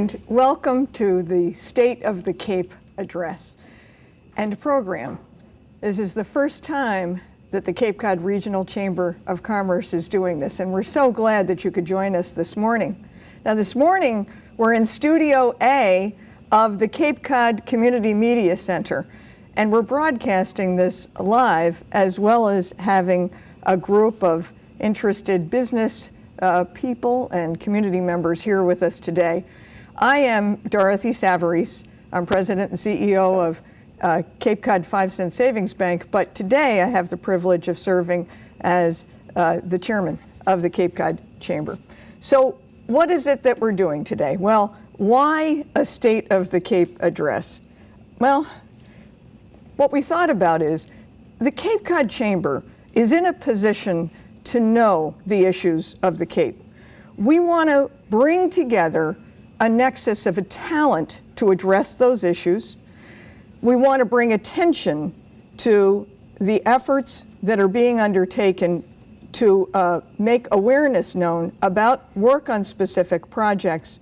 and welcome to the State of the Cape address and program. This is the first time that the Cape Cod Regional Chamber of Commerce is doing this, and we're so glad that you could join us this morning. Now, this morning, we're in Studio A of the Cape Cod Community Media Center, and we're broadcasting this live, as well as having a group of interested business people and community members here with us today. I am Dorothy Savarese. I'm President and CEO of Cape Cod 5-Cent Savings Bank, but today I have the privilege of serving as the chairman of the Cape Cod Chamber. So what is it that we're doing today? Well, why a State of the Cape address? Well, what we thought about is the Cape Cod Chamber is in a position to know the issues of the Cape. We want to bring together a nexus of a talent to address those issues. We want to bring attention to the efforts that are being undertaken to make awareness known about work on specific projects.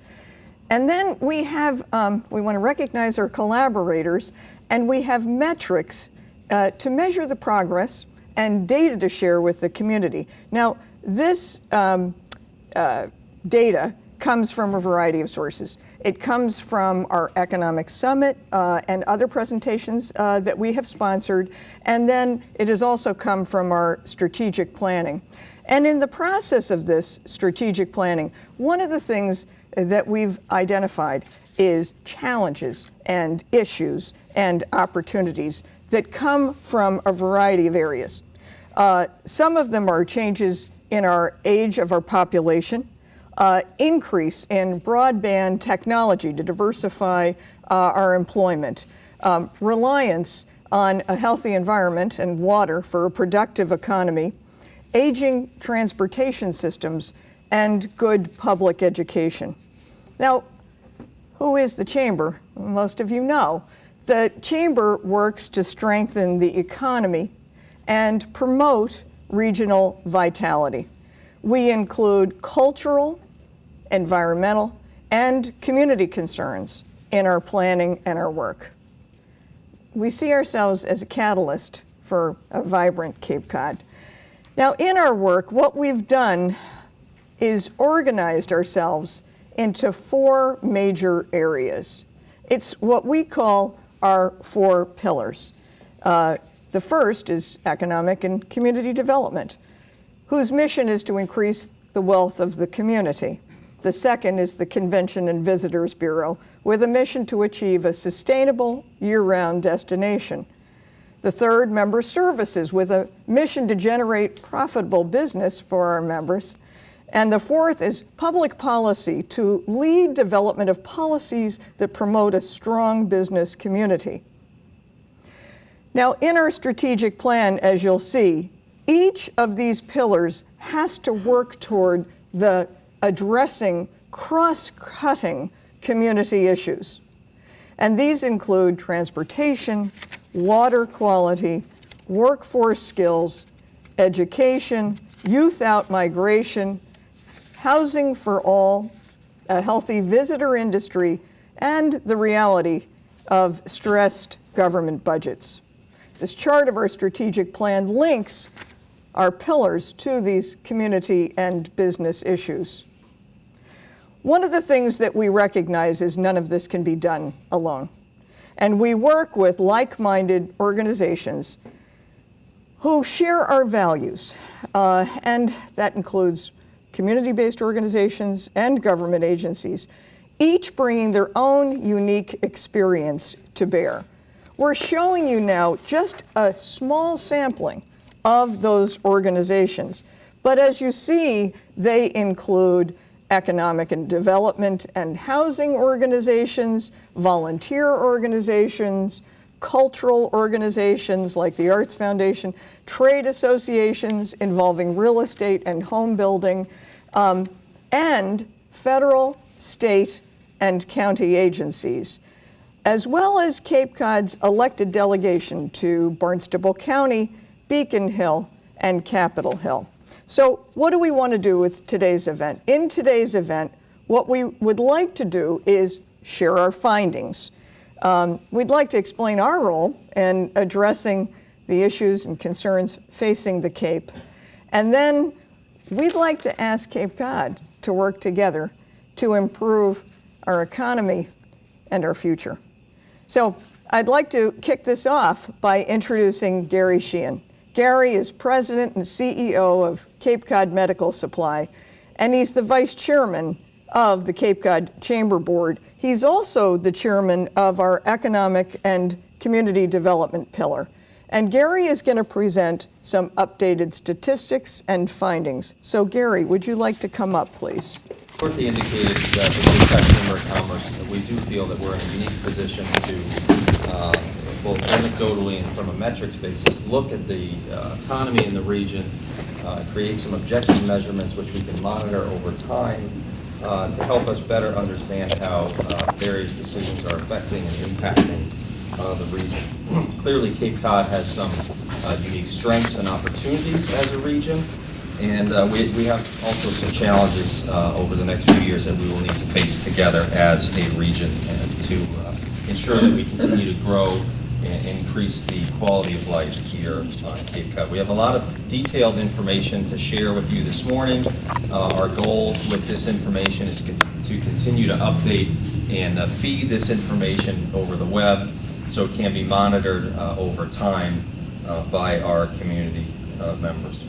And then we have, we want to recognize our collaborators, and we have metrics to measure the progress and data to share with the community. Now, this data comes from a variety of sources. It comes from our economic summit and other presentations that we have sponsored, and then it has also come from our strategic planning. And in the process of this strategic planning, one of the things that we've identified is challenges and issues and opportunities that come from a variety of areas. Some of them are changes in our age of our population, increase in broadband technology to diversify our employment, reliance on a healthy environment and water for a productive economy, aging transportation systems, and good public education. Now, who is the Chamber? Most of you know. The Chamber works to strengthen the economy and promote regional vitality. We include cultural, environmental, and community concerns in our planning and our work. We see ourselves as a catalyst for a vibrant Cape Cod. Now, in our work, what we've done is organized ourselves into 4 major areas. It's what we call our 4 pillars. The first is economic and community development, whose mission is to increase the wealth of the community. The second is the Convention and Visitors Bureau, with a mission to achieve a sustainable year-round destination. The third, member services, with a mission to generate profitable business for our members. And the fourth is public policy, to lead development of policies that promote a strong business community. Now, in our strategic plan, as you'll see, each of these pillars has to work toward the addressing cross-cutting community issues. And these include transportation, water quality, workforce skills, education, youth out-migration, housing for all, a healthy visitor industry, and the reality of stressed government budgets. This chart of our strategic plan links our pillars to these community and business issues. One of the things that we recognize is none of this can be done alone. And we work with like-minded organizations who share our values, and that includes community-based organizations and government agencies, each bringing their own unique experience to bear. We're showing you now just a small sampling of those organizations, but as you see, they include economic and development and housing organizations, volunteer organizations, cultural organizations like the Arts Foundation, trade associations involving real estate and home building, and federal, state, and county agencies, as well as Cape Cod's elected delegation to Barnstable County, Beacon Hill, and Capitol Hill. So what do we want to do with today's event? In today's event, what we would like to do is share our findings. We'd like to explain our role in addressing the issues and concerns facing the Cape. And then we'd like to ask Cape Cod to work together to improve our economy and our future. So I'd like to kick this off by introducing Gary Sheehan. Gary is president and CEO of Cape Cod Medical Supply, and he's the vice chairman of the Cape Cod Chamber Board. He's also the chairman of our economic and community development pillar. And Gary is going to present some updated statistics and findings. So Gary, would you like to come up, please? Dorothy indicated that the Cape Cod Chamber of Commerce, that we do feel that we're in a unique position to, both anecdotally and from a metrics basis, look at the economy in the region, create some objective measurements which we can monitor over time to help us better understand how various decisions are affecting and impacting the region. Clearly, Cape Cod has some unique strengths and opportunities as a region. And we have also some challenges over the next few years that we will need to face together as a region and to ensure that we continue to grow and increase the quality of life here on Cape Cod. We have a lot of detailed information to share with you this morning. Our goal with this information is to continue to update and feed this information over the web so it can be monitored over time by our community members.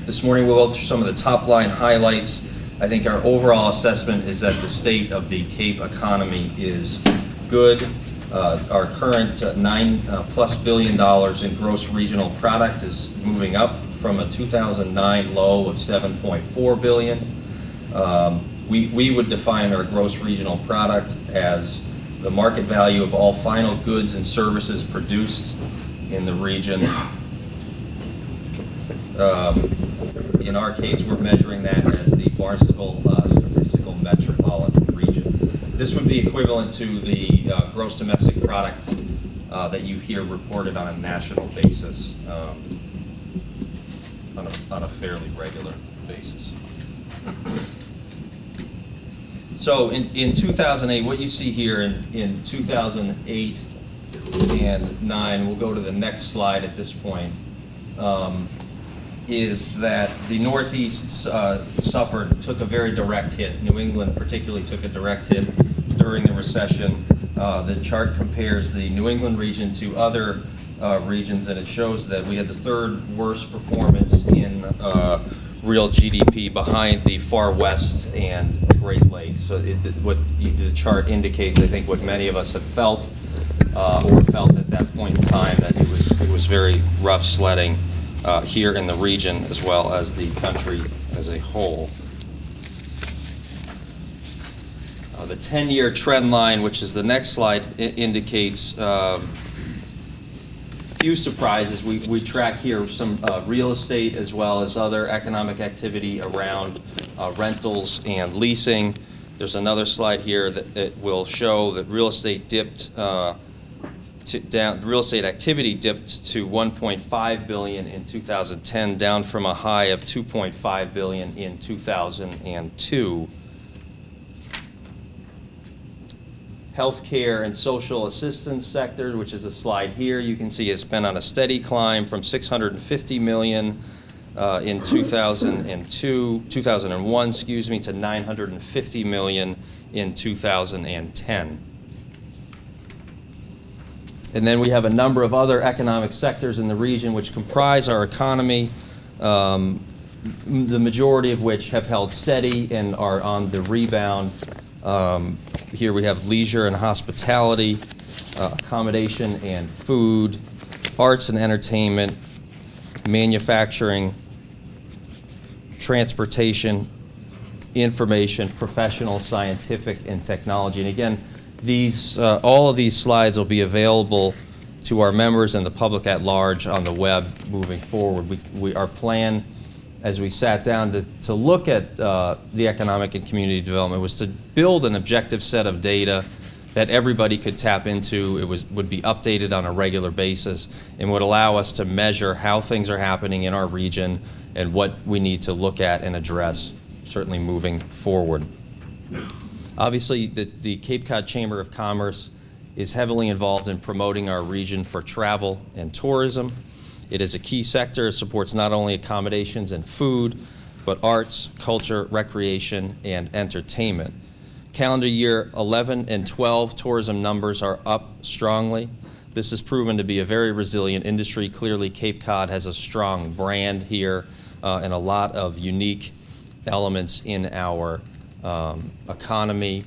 This morning we'll go through some of the top line highlights. I think our overall assessment is that the state of the Cape economy is good. Our current $9+ billion in gross regional product is moving up from a 2009 low of $7.4 billion. We would define our gross regional product as the market value of all final goods and services produced in the region. In our case, we're measuring that as the Barnstable Statistical Metropolitan Region. This would be equivalent to the gross domestic product that you hear reported on a national basis on a fairly regular basis. So in 2008, what you see here in 2008 and 9, we'll go to the next slide at this point, is that the Northeast took a very direct hit. New England particularly took a direct hit during the recession. The chart compares the New England region to other regions, and it shows that we had the third worst performance in real GDP behind the far west and Great Lakes. So what the chart indicates, I think, what many of us have felt or felt at that point in time, that it was very rough sledding here in the region as well as the country as a whole. The 10-year trend line, which is the next slide, indicates few surprises. We track here some real estate as well as other economic activity around rentals and leasing. There's another slide here that it will show that real estate dipped real estate activity dipped to $1.5 billion in 2010, down from a high of $2.5 billion in 2002. Healthcare and social assistance sector, which is a slide here, you can see it's been on a steady climb from $650 million in 2001, excuse me, to $950 million in 2010. And then we have a number of other economic sectors in the region which comprise our economy, the majority of which have held steady and are on the rebound. Here we have leisure and hospitality, accommodation and food, arts and entertainment, manufacturing, transportation, information, professional, scientific, and technology. And again, all of these slides will be available to our members and the public at large on the web moving forward. Our plan, as we sat down to look at the economic and community development, was to build an objective set of data that everybody could tap into. It would be updated on a regular basis and would allow us to measure how things are happening in our region and what we need to look at and address, certainly moving forward. Obviously, the Cape Cod Chamber of Commerce is heavily involved in promoting our region for travel and tourism. It is a key sector. It supports not only accommodations and food, but arts, culture, recreation, and entertainment. Calendar year 11 and 12 tourism numbers are up strongly. This has proven to be a very resilient industry. Clearly, Cape Cod has a strong brand here and a lot of unique elements in our economy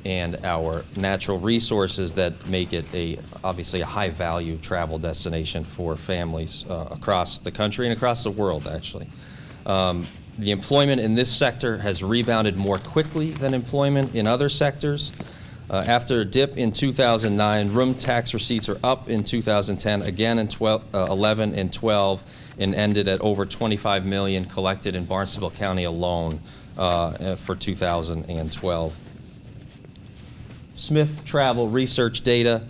and our natural resources that make it obviously a high-value travel destination for families across the country and across the world, actually. The employment in this sector has rebounded more quickly than employment in other sectors. After a dip in 2009, room tax receipts are up in 2010, again in 11 and 12, and ended at over $25 million collected in Barnstable County alone for 2012. Smith Travel research data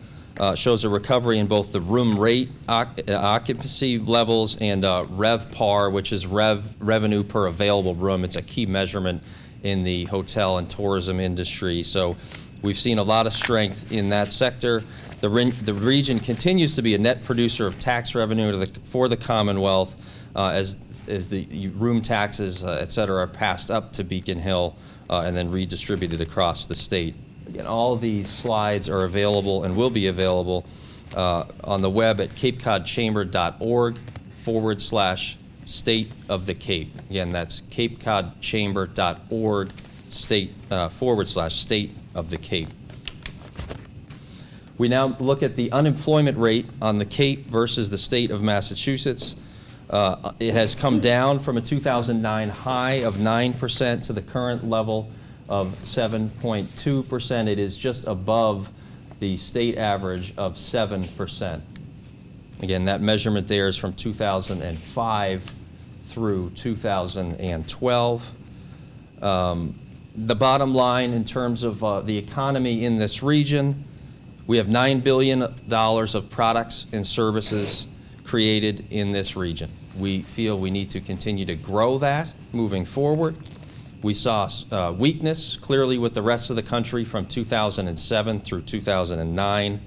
shows a recovery in both the room rate occupancy levels and RevPAR, which is revenue per available room. It's a key measurement in the hotel and tourism industry. So we've seen a lot of strength in that sector. The region continues to be a net producer of tax revenue for the Commonwealth as the room taxes, et cetera, are passed up to Beacon Hill and then redistributed across the state. Again, all of these slides are available and will be available on the web at capecodchamber.org/State of the Cape. Again, that's capecodchamber.org /State of the Cape. We now look at the unemployment rate on the Cape versus the state of Massachusetts. It has come down from a 2009 high of 9% to the current level of 7.2%. It is just above the state average of 7%. Again, that measurement there is from 2005 through 2012. The bottom line in terms of the economy in this region, we have $9 billion of products and services created in this region. We feel we need to continue to grow that moving forward. We saw weakness clearly with the rest of the country from 2007 through 2009.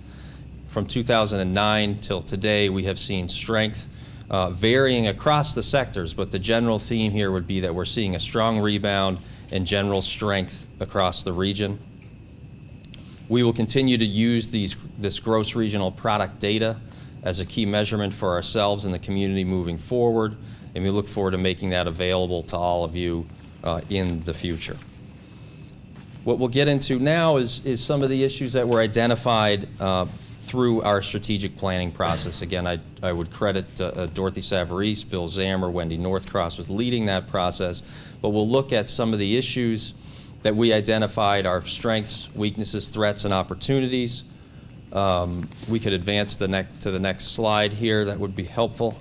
From 2009 till today, we have seen strength varying across the sectors, but the general theme here would be that we're seeing a strong rebound and general strength across the region. We will continue to use this gross regional product data as a key measurement for ourselves and the community moving forward, and we look forward to making that available to all of you in the future. What we'll get into now is some of the issues that were identified through our strategic planning process. Again, I would credit Dorothy Savarese, Bill Zammer, Wendy Northcross was leading that process, but we'll look at some of the issues that we identified, our strengths, weaknesses, threats, and opportunities. We could advance to the next slide here. That would be helpful.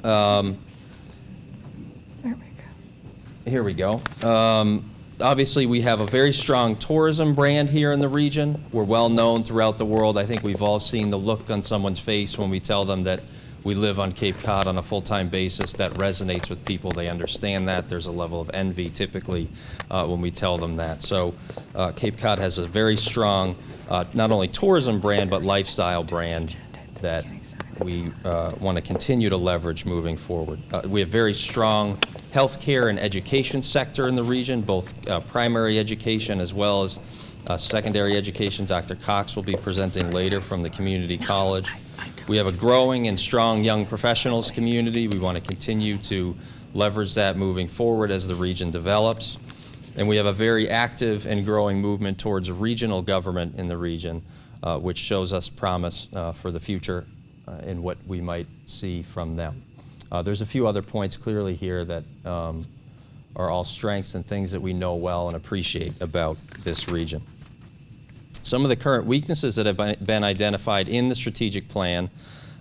Here we go. Obviously, we have a very strong tourism brand here in the region. We're well known throughout the world. I think we've all seen the look on someone's face when we tell them that we live on Cape Cod on a full-time basis. That resonates with people. They understand that. There's a level of envy typically when we tell them that. So Cape Cod has a very strong not only tourism brand but lifestyle brand that we want to continue to leverage moving forward. We have very strong healthcare and education sector in the region, both primary education as well as secondary education. Dr. Cox will be presenting later from the community college. We have a growing and strong young professionals community. We want to continue to leverage that moving forward as the region develops. And we have a very active and growing movement towards regional government in the region, which shows us promise for the future in what we might see from them. There's a few other points clearly here that are all strengths and things that we know well and appreciate about this region. Some of the current weaknesses that have been identified in the strategic plan,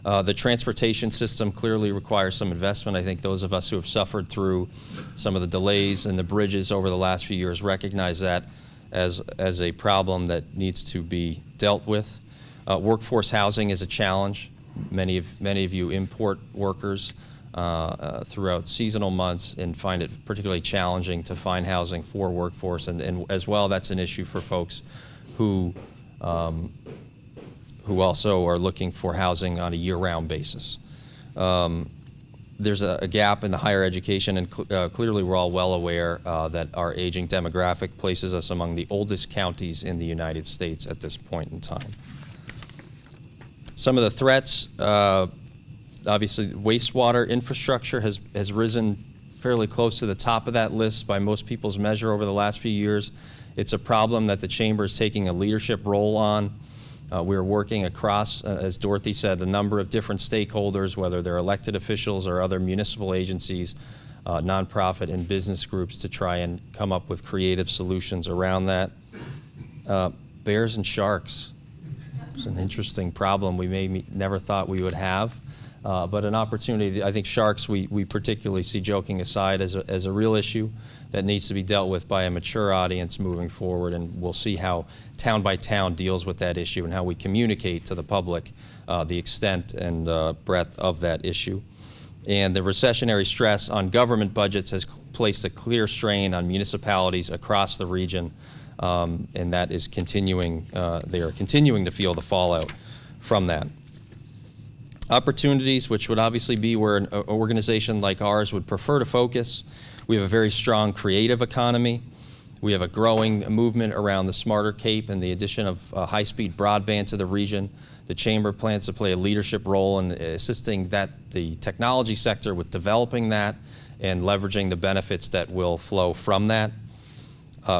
the transportation system clearly requires some investment. I think those of us who have suffered through some of the delays in the bridges over the last few years recognize that as a problem that needs to be dealt with. Workforce housing is a challenge. Many of you import workers throughout seasonal months and find it particularly challenging to find housing for workforce. And as well, that's an issue for folks who also are looking for housing on a year-round basis. There's a gap in the higher education, and clearly we're all well aware that our aging demographic places us among the oldest counties in the United States at this point in time. Some of the threats, obviously wastewater infrastructure has risen fairly close to the top of that list by most people's measure over the last few years. It's a problem that the Chamber is taking a leadership role on. We're working across, as Dorothy said, a number of different stakeholders, whether they're elected officials or other municipal agencies, nonprofit and business groups, to try and come up with creative solutions around that. Bears and sharks. It's an interesting problem we never thought we would have, but an opportunity. I think sharks we particularly see, joking aside, as a real issue that needs to be dealt with by a mature audience moving forward, and we'll see how town by town deals with that issue and how we communicate to the public the extent and breadth of that issue. And the recessionary stress on government budgets has placed a clear strain on municipalities across the region, and that is continuing. They are continuing to feel the fallout from that. Opportunities, which would obviously be where an organization like ours would prefer to focus. We have a very strong creative economy. We have a growing movement around the smarter Cape and the addition of high-speed broadband to the region. The Chamber plans to play a leadership role in assisting the technology sector with developing that and leveraging the benefits that will flow from that.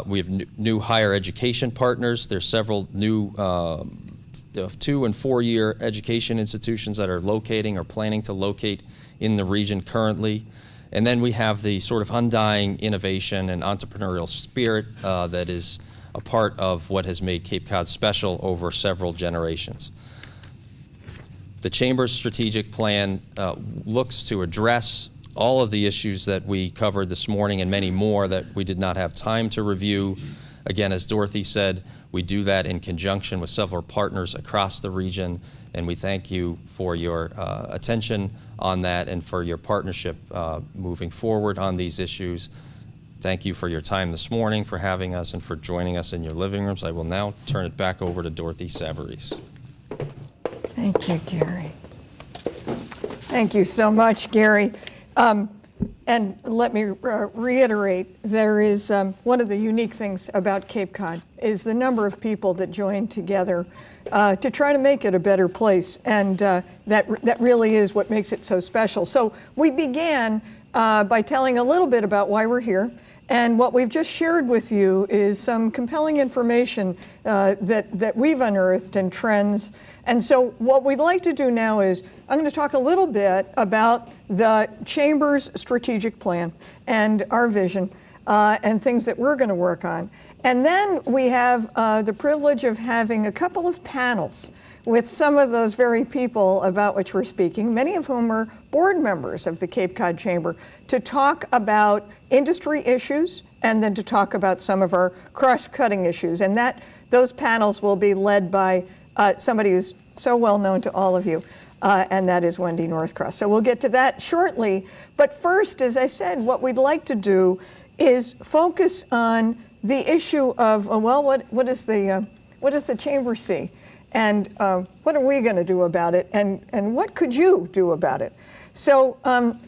We have new higher education partners. There's several new 2- and 4-year education institutions that are locating or planning to locate in the region currently. And then we have the sort of undying innovation and entrepreneurial spirit that is a part of what has made Cape Cod special over several generations. The Chamber's strategic plan looks to address all of the issues that we covered this morning and many more that we did not have time to review. Again, as Dorothy said, we do that in conjunction with several partners across the region, and we thank you for your attention on that and for your partnership moving forward on these issues. Thank you for your time this morning, for having us, and for joining us in your living rooms. I will now turn it back over to Dorothy Savarese. Thank you, Gary. Thank you so much, Gary. And let me reiterate, there is one of the unique things about Cape Cod is the number of people that join together to try to make it a better place, and that really is what makes it so special. So we began by telling a little bit about why we're here, and what we've just shared with you is some compelling information that we've unearthed and trends. And so what we'd like to do now is I'm going to talk a little bit about the Chamber's strategic plan and our vision and things that we're going to work on. And then we have the privilege of having a couple of panels with some of those very people about which we're speaking, many of whom are board members of the Cape Cod Chamber, to talk about industry issues and then to talk about some of our cross-cutting issues. And those panels will be led by somebody who's so well known to all of you, and that is Wendy Northcross. So we'll get to that shortly. But first, as I said, what we'd like to do is focus on the issue of, well, what does the Chamber see? And what are we going to do about it? And what could you do about it? So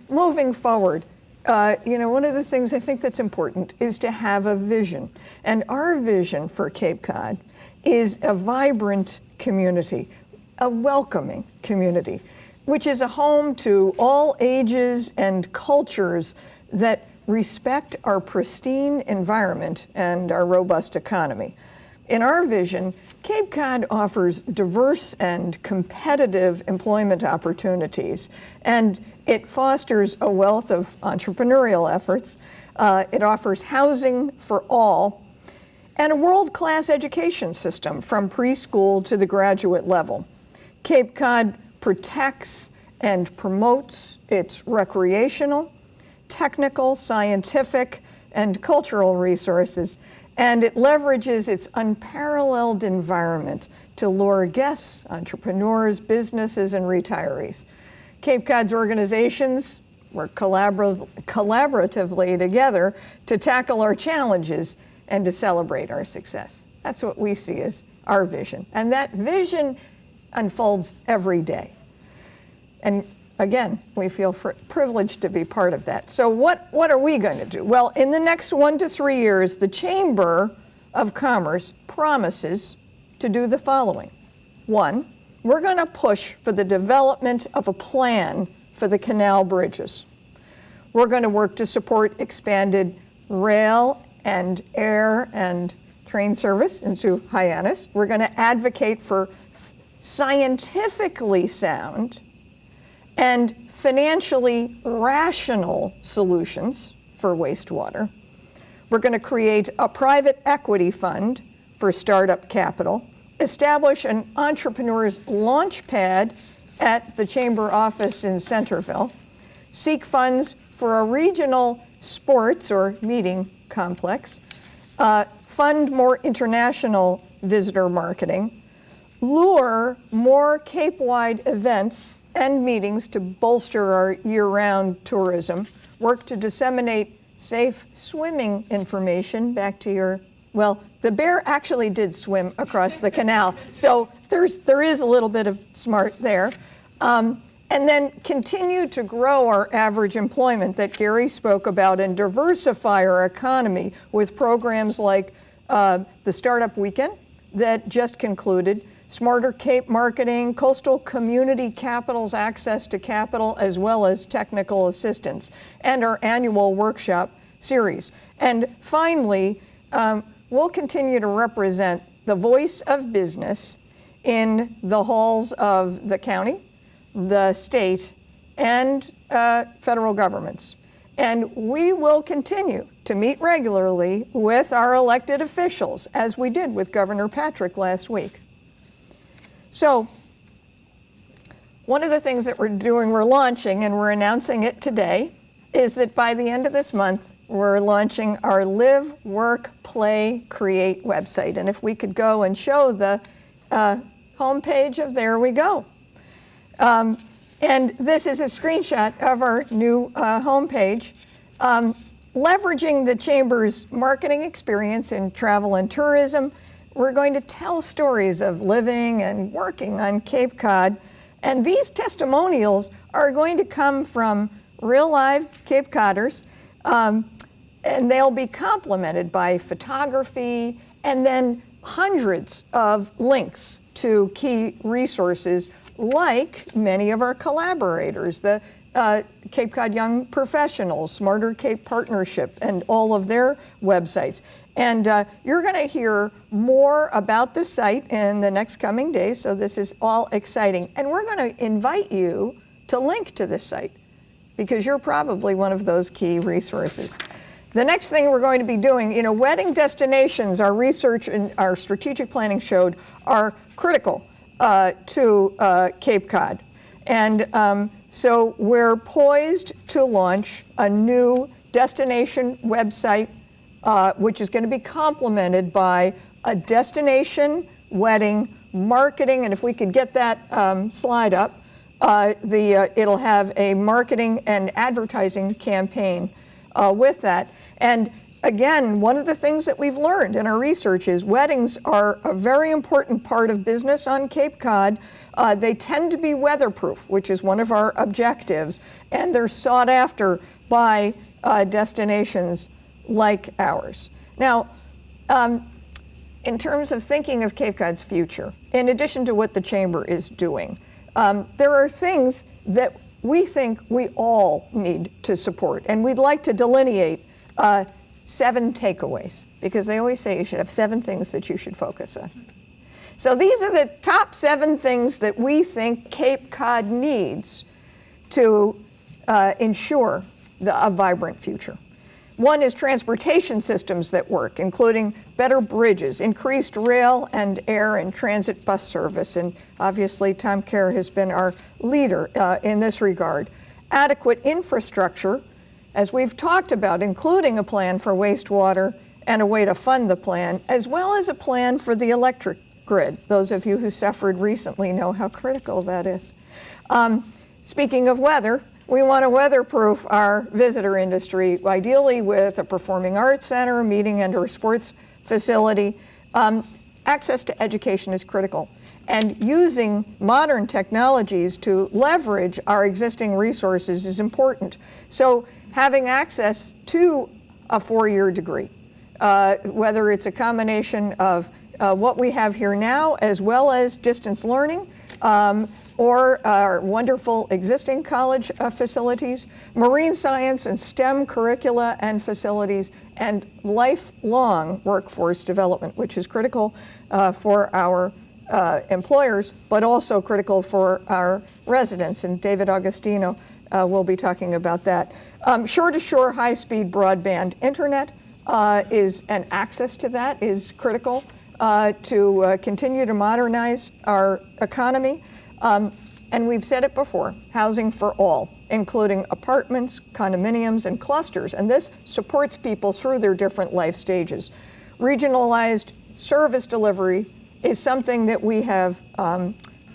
moving forward, one of the things I think that's important is to have a vision. And our vision for Cape Cod is a vibrant community, a welcoming community, which is a home to all ages and cultures that respect our pristine environment and our robust economy. In our vision, Cape Cod offers diverse and competitive employment opportunities, and it fosters a wealth of entrepreneurial efforts. It offers housing for all and a world-class education system from preschool to the graduate level. Cape Cod protects and promotes its recreational, technical, scientific, and cultural resources, and it leverages its unparalleled environment to lure guests, entrepreneurs, businesses, and retirees. Cape Cod's organizations work collaboratively together to tackle our challenges and to celebrate our success. That's what we see as our vision. And that vision unfolds every day. And again, we feel privileged to be part of that. So what are we going to do? Well, in the next 1 to 3 years, the Chamber of Commerce promises to do the following. 1, we're going to push for the development of a plan for the canal bridges. We're going to work to support expanded rail and air and train service into Hyannis. We're going to advocate for scientifically sound and financially rational solutions for wastewater. We're going to create a private equity fund for startup capital, establish an entrepreneur's launch pad at the Chamber office in Centerville, seek funds for a regional sports or meeting complex, fund more international visitor marketing, lure more Cape-wide events and meetings to bolster our year-round tourism, work to disseminate safe swimming information. Back to your, well, the bear actually did swim across the canal, so there is a little bit of smart there. And then continue to grow our average employment that Gary spoke about and diversify our economy with programs like the Startup Weekend that just concluded, Smarter Cape Marketing, Coastal Community Capital's access to capital, as well as technical assistance, and our annual workshop series. And finally, we'll continue to represent the voice of business in the halls of the county, the state, and federal governments. And we will continue to meet regularly with our elected officials, as we did with Governor Patrick last week. So one of the things that we're doing, we're launching, and we're announcing it today, is that by the end of this month, we're launching our Live, Work, Play, Create website. And if we could go and show the homepage of there we go. And this is a screenshot of our new homepage. Leveraging the Chamber's marketing experience in travel and tourism, we're going to tell stories of living and working on Cape Cod. And these testimonials are going to come from real live Cape Codders, and they'll be complemented by photography and then hundreds of links to key resources like many of our collaborators, the Cape Cod Young Professionals, Smarter Cape Partnership, and all of their websites. And you're going to hear more about the site in the next coming days, so this is all exciting. And we're going to invite you to link to this site, because you're probably one of those key resources. The next thing we're going to be doing, wedding destinations, our research and our strategic planning showed, are critical to Cape Cod. And so we're poised to launch a new destination website, which is going to be complemented by a destination wedding marketing. And if we could get that slide up, it'll have a marketing and advertising campaign with that. And again, one of the things that we've learned in our research is weddings are a very important part of business on Cape Cod. They tend to be weatherproof, which is one of our objectives, and they're sought after by destinations like ours. Now, in terms of thinking of Cape Cod's future, in addition to what the Chamber is doing, there are things that we think we all need to support, and we'd like to delineate 7 takeaways, because they always say you should have 7 things that you should focus on. So these are the top 7 things that we think Cape Cod needs to ensure a vibrant future. 1 is transportation systems that work, including better bridges, increased rail and air and transit bus service, and obviously Tom Kerr has been our leader in this regard. Adequate infrastructure, as we've talked about, including a plan for wastewater and a way to fund the plan, as well as a plan for the electric grid. Those of you who suffered recently know how critical that is. Speaking of weather, We want to weatherproof our visitor industry, ideally with a performing arts center, meeting and/or sports facility. Access to education is critical, and using modern technologies to leverage our existing resources is important. So having access to a four-year degree, whether it's a combination of what we have here now as well as distance learning, or our wonderful existing college facilities, marine science and STEM curricula and facilities, and lifelong workforce development, which is critical for our employers, but also critical for our residents. And David Augustino will be talking about that. Shore-to-shore high-speed broadband internet and access to that is critical to continue to modernize our economy. And we've said it before, housing for all, including apartments, condominiums, and clusters. And this supports people through their different life stages. Regionalized service delivery is something that we have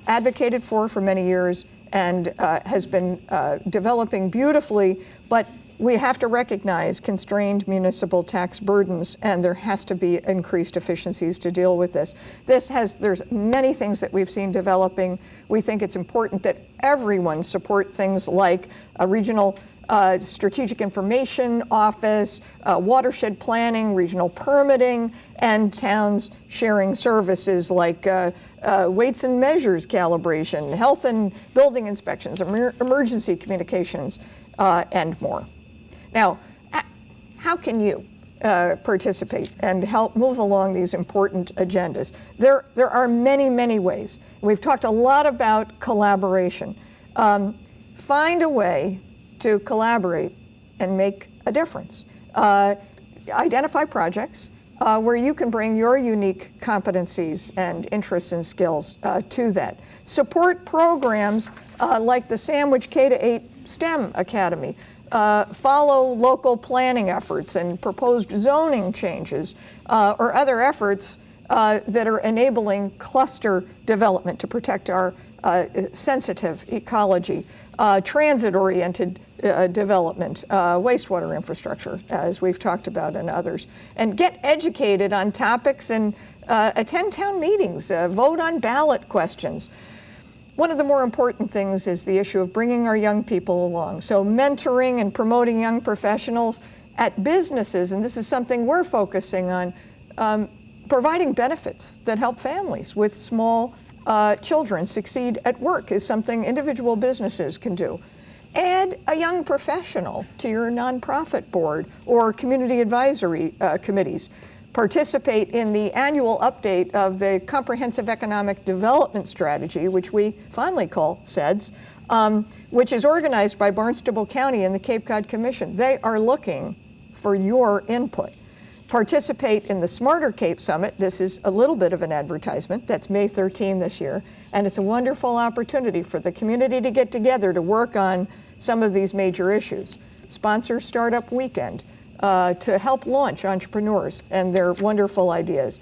advocated for many years and has been developing beautifully, but we have to recognize constrained municipal tax burdens, and there has to be increased efficiencies to deal with this. There's many things that we've seen developing. We think it's important that everyone support things like a regional strategic information office, watershed planning, regional permitting, and towns sharing services like weights and measures calibration, health and building inspections, emergency communications, and more. Now, how can you participate and help move along these important agendas? There are many, many ways. We've talked a lot about collaboration. Find a way to collaborate and make a difference. Identify projects where you can bring your unique competencies and interests and skills to that. Support programs like the Sandwich K-8 STEM Academy. Follow local planning efforts and proposed zoning changes or other efforts that are enabling cluster development to protect our sensitive ecology, transit-oriented development, wastewater infrastructure, as we've talked about, and others. And get educated on topics and attend town meetings, vote on ballot questions. One of the more important things is the issue of bringing our young people along. So mentoring and promoting young professionals at businesses, and this is something we're focusing on, providing benefits that help families with small children succeed at work is something individual businesses can do. Add a young professional to your nonprofit board or community advisory committees. Participate in the annual update of the Comprehensive Economic Development Strategy, which we fondly call CEDS, which is organized by Barnstable County and the Cape Cod Commission. They are looking for your input. Participate in the Smarter Cape Summit. This is a little bit of an advertisement. That's May 13 this year. And it's a wonderful opportunity for the community to get together to work on some of these major issues. Sponsor Startup Weekend to help launch entrepreneurs and their wonderful ideas.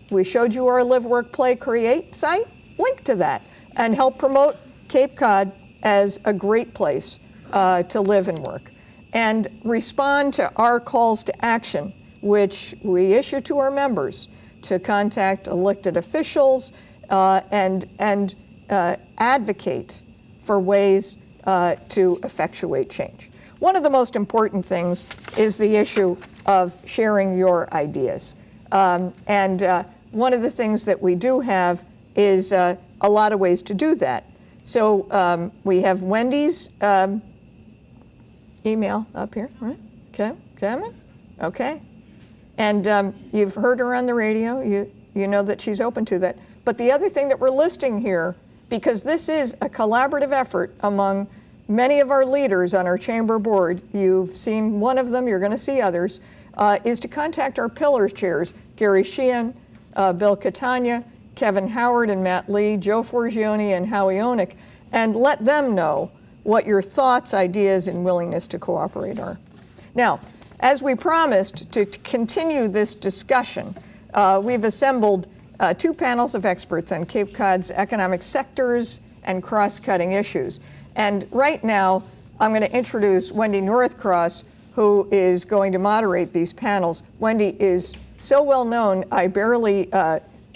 We showed you our Live, Work, Play, Create site. Link to that and help promote Cape Cod as a great place to live and work. And respond to our calls to action, which we issue to our members to contact elected officials and advocate for ways to effectuate change. One of the most important things is the issue of sharing your ideas. And one of the things that we do have is a lot of ways to do that. So we have Wendy's email up here, right? Okay, coming? Okay. And you've heard her on the radio. You know that she's open to that. But the other thing that we're listing here, because this is a collaborative effort among many of our leaders on our chamber board, you've seen one of them, you're going to see others, is to contact our Pillars chairs, Gary Sheehan, Bill Catania, Kevin Howard and Matt Lee, Joe Forgione and Howie Oenick, and let them know what your thoughts, ideas, and willingness to cooperate are. Now, as we promised to continue this discussion, we've assembled 2 panels of experts on Cape Cod's economic sectors and cross-cutting issues. And right now, I'm going to introduce Wendy Northcross, who is going to moderate these panels. Wendy is so well known, I barely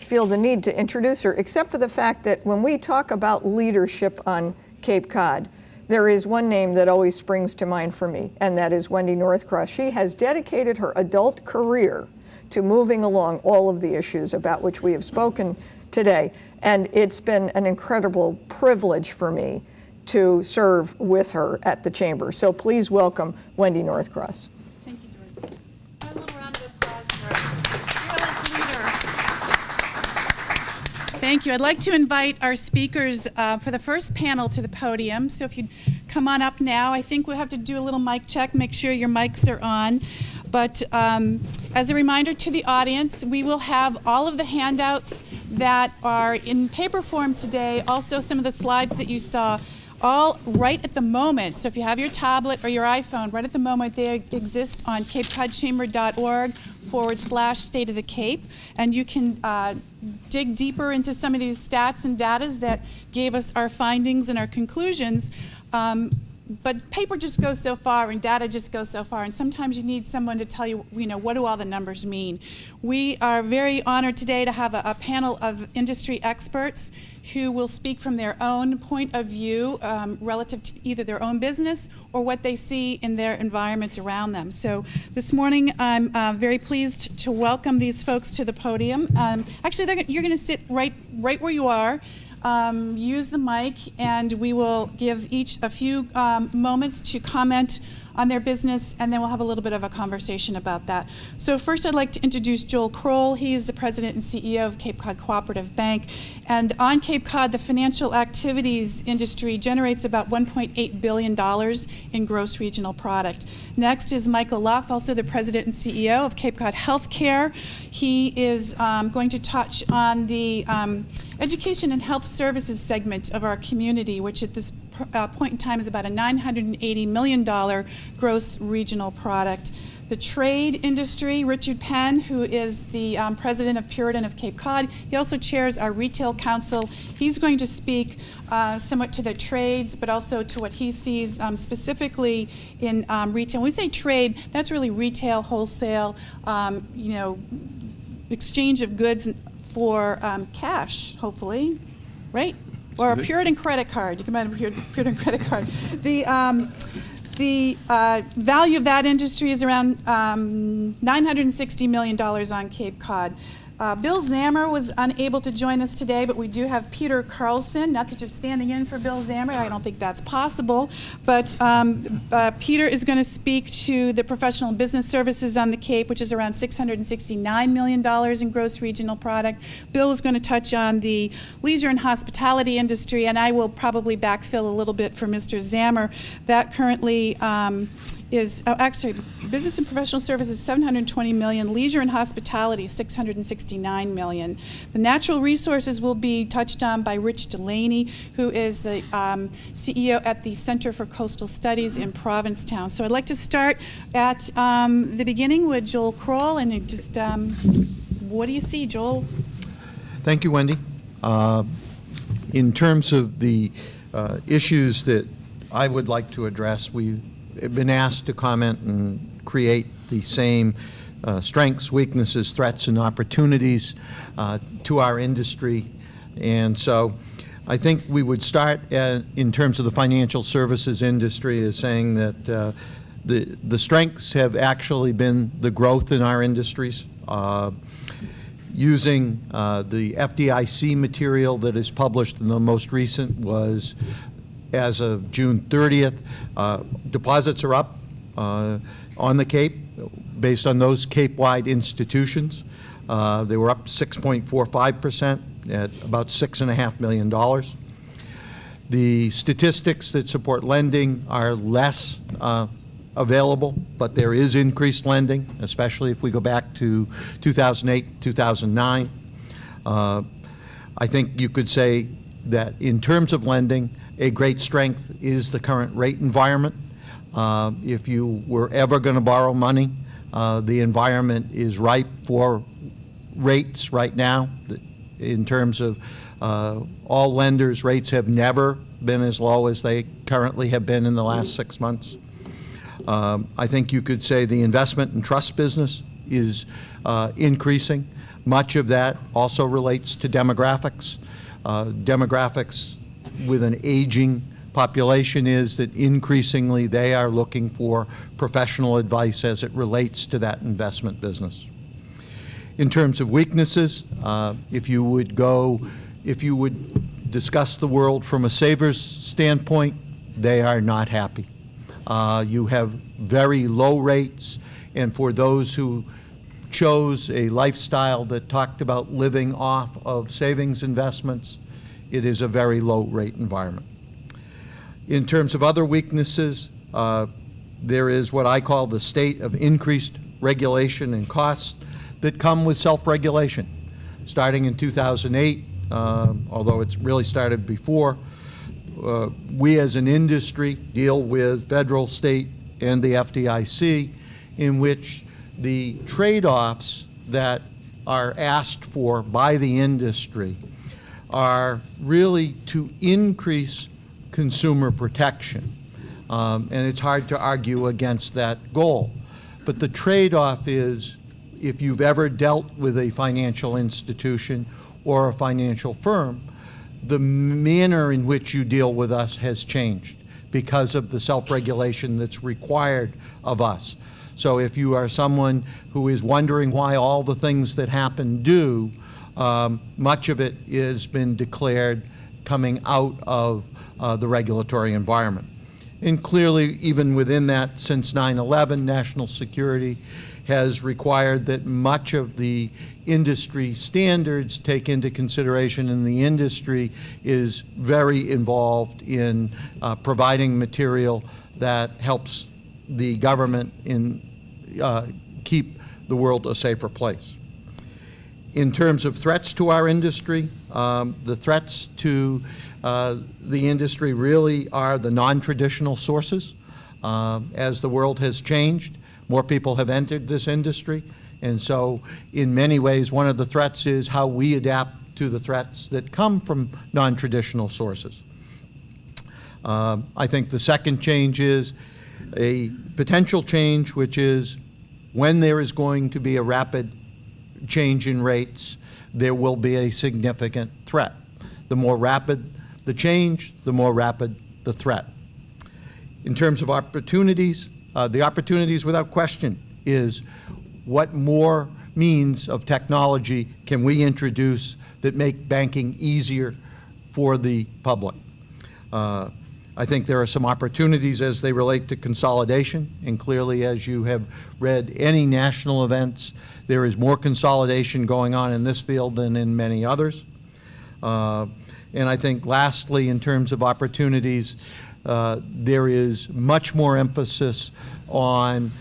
feel the need to introduce her, except for the fact that when we talk about leadership on Cape Cod, there is one name that always springs to mind for me, and that is Wendy Northcross. She has dedicated her adult career to moving along all of the issues about which we have spoken today. And it's been an incredible privilege for me to serve with her at the Chamber. So please welcome Wendy Northcross. Thank you, Dorothy. A little round of applause for our fearless leader. Thank you. I'd like to invite our speakers for the first panel to the podium. So if you'd come on up now, I think we'll have to do a little mic check, make sure your mics are on. But as a reminder to the audience, we will have all of the handouts that are in paper form today, also some of the slides that you saw, all right at the moment. So if you have your tablet or your iPhone, right at the moment they exist on capecodchamber.org/State of the Cape, and you can dig deeper into some of these stats and data that gave us our findings and our conclusions. But paper just goes so far and data just goes so far, and sometimes you need someone to tell you, what do all the numbers mean. We are very honored today to have a panel of industry experts who will speak from their own point of view relative to either their own business or what they see in their environment around them. So this morning I'm very pleased to welcome these folks to the podium. Actually, you're going to sit right where you are. Use the mic, and we will give each a few moments to comment on their business, and then we'll have a little bit of a conversation about that. So first I'd like to introduce Joel Kroll. He is the president and CEO of Cape Cod Cooperative Bank. And on Cape Cod, the financial activities industry generates about $1.8 billion in gross regional product. Next is Michael Luff, also the president and CEO of Cape Cod Healthcare. He is going to touch on the education and health services segment of our community, which at this point in time is about a $980 million gross regional product. The trade industry, Richard Penn, who is the president of Puritan of Cape Cod. He also chairs our retail council. He's going to speak somewhat to the trades, but also to what he sees specifically in retail. When we say trade, that's really retail, wholesale, exchange of goods for cash, hopefully, right? Or a Puritan credit card. You can buy a Puritan credit card. The value of that industry is around $960 million on Cape Cod. Bill Zammer was unable to join us today, but we do have Peter Carlson. Not that you're standing in for Bill Zammer. I don't think that's possible. But Peter is going to speak to the professional and business services on the Cape, which is around $669 million in gross regional product. Bill is going to touch on the leisure and hospitality industry, and I will probably backfill a little bit for Mr. Zammer. That currently is actually business and professional services $720 million, leisure and hospitality $669 million. The natural resources will be touched on by Rich Delaney, who is the CEO at the Center for Coastal Studies in Provincetown. So I'd like to start at the beginning with Joel Kroll, and just what do you see, Joel? Thank you, Wendy. In terms of the issues that I would like to address, we've been asked to comment and create the same strengths, weaknesses, threats, and opportunities to our industry. And so I think we would start in terms of the financial services industry as saying that the strengths have actually been the growth in our industries. Using the FDIC material that is published, and the most recent was as of June 30th, deposits are up on the Cape based on those Cape-wide institutions. They were up 6.45% at about $6.5 million. The statistics that support lending are less available, but there is increased lending, especially if we go back to 2008, 2009. I think you could say that in terms of lending, a great strength is the current rate environment. If you were ever going to borrow money, the environment is ripe for rates right now in terms of All lenders' rates have never been as low as they currently have been in the last 6 months. I think you could say the investment and trust business is increasing. Much of that also relates to demographics. Demographics with an aging population is that increasingly they are looking for professional advice as it relates to that investment business. In terms of weaknesses, if you would discuss the world from a saver's standpoint, they are not happy. You have very low rates, and for those who chose a lifestyle that talked about living off of savings investments, it is a very low rate environment. In terms of other weaknesses, there is what I call the state of increased regulation and costs that come with self-regulation. Starting in 2008, although it's really started before, we as an industry deal with federal, state, and the FDIC, in which the trade-offs that are asked for by the industry are really to increase consumer protection. And it's hard to argue against that goal. But the trade-off is, if you've ever dealt with a financial institution or a financial firm, the manner in which you deal with us has changed because of the self-regulation that's required of us. So if you are someone who is wondering why all the things that happen do, much of it has been declared coming out of the regulatory environment. And clearly, even within that, since 9/11, national security has required that much of the industry standards take into consideration, and the industry is very involved in providing material that helps the government keep the world a safer place. In terms of threats to our industry, the threats to the industry really are the non-traditional sources. As the world has changed, more people have entered this industry, and so in many ways one of the threats is how we adapt to the threats that come from non-traditional sources. I think the second change is a potential change, which is when there is going to be a rapid change in rates, there will be a significant threat. The more rapid the change, the more rapid the threat. In terms of opportunities, the opportunities without question is what more means of technology can we introduce that make banking easier for the public. I think there are some opportunities as they relate to consolidation, and clearly, as you have read any national events, there is more consolidation going on in this field than in many others. And I think lastly, in terms of opportunities, there is much more emphasis on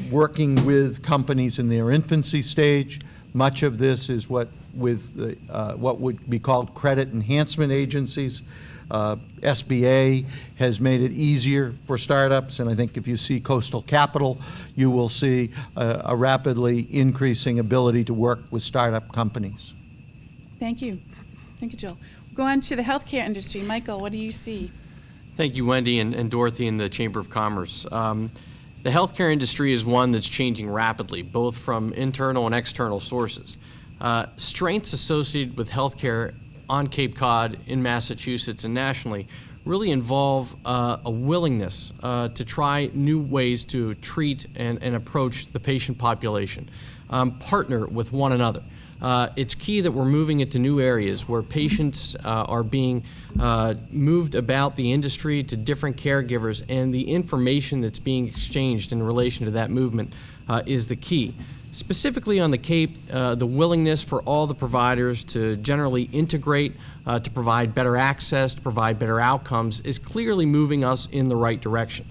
working with companies in their infancy stage. Much of this is what would be called credit enhancement agencies. SBA has made it easier for startups, and I think if you see Coastal Capital, you will see a rapidly increasing ability to work with startup companies. Thank you. Thank you, Jill. We'll go on to the healthcare industry. Michael, what do you see? Thank you, Wendy and Dorothy in the Chamber of Commerce. The healthcare industry is one that's changing rapidly, both from internal and external sources. Strengths associated with healthcare on Cape Cod, in Massachusetts, and nationally really involve a willingness to try new ways to treat and approach the patient population, partner with one another. It's key that we're moving into new areas where patients are being moved about the industry to different caregivers, and the information that's being exchanged in relation to that movement is the key. Specifically on the Cape, the willingness for all the providers to generally integrate, to provide better access, to provide better outcomes is clearly moving us in the right direction.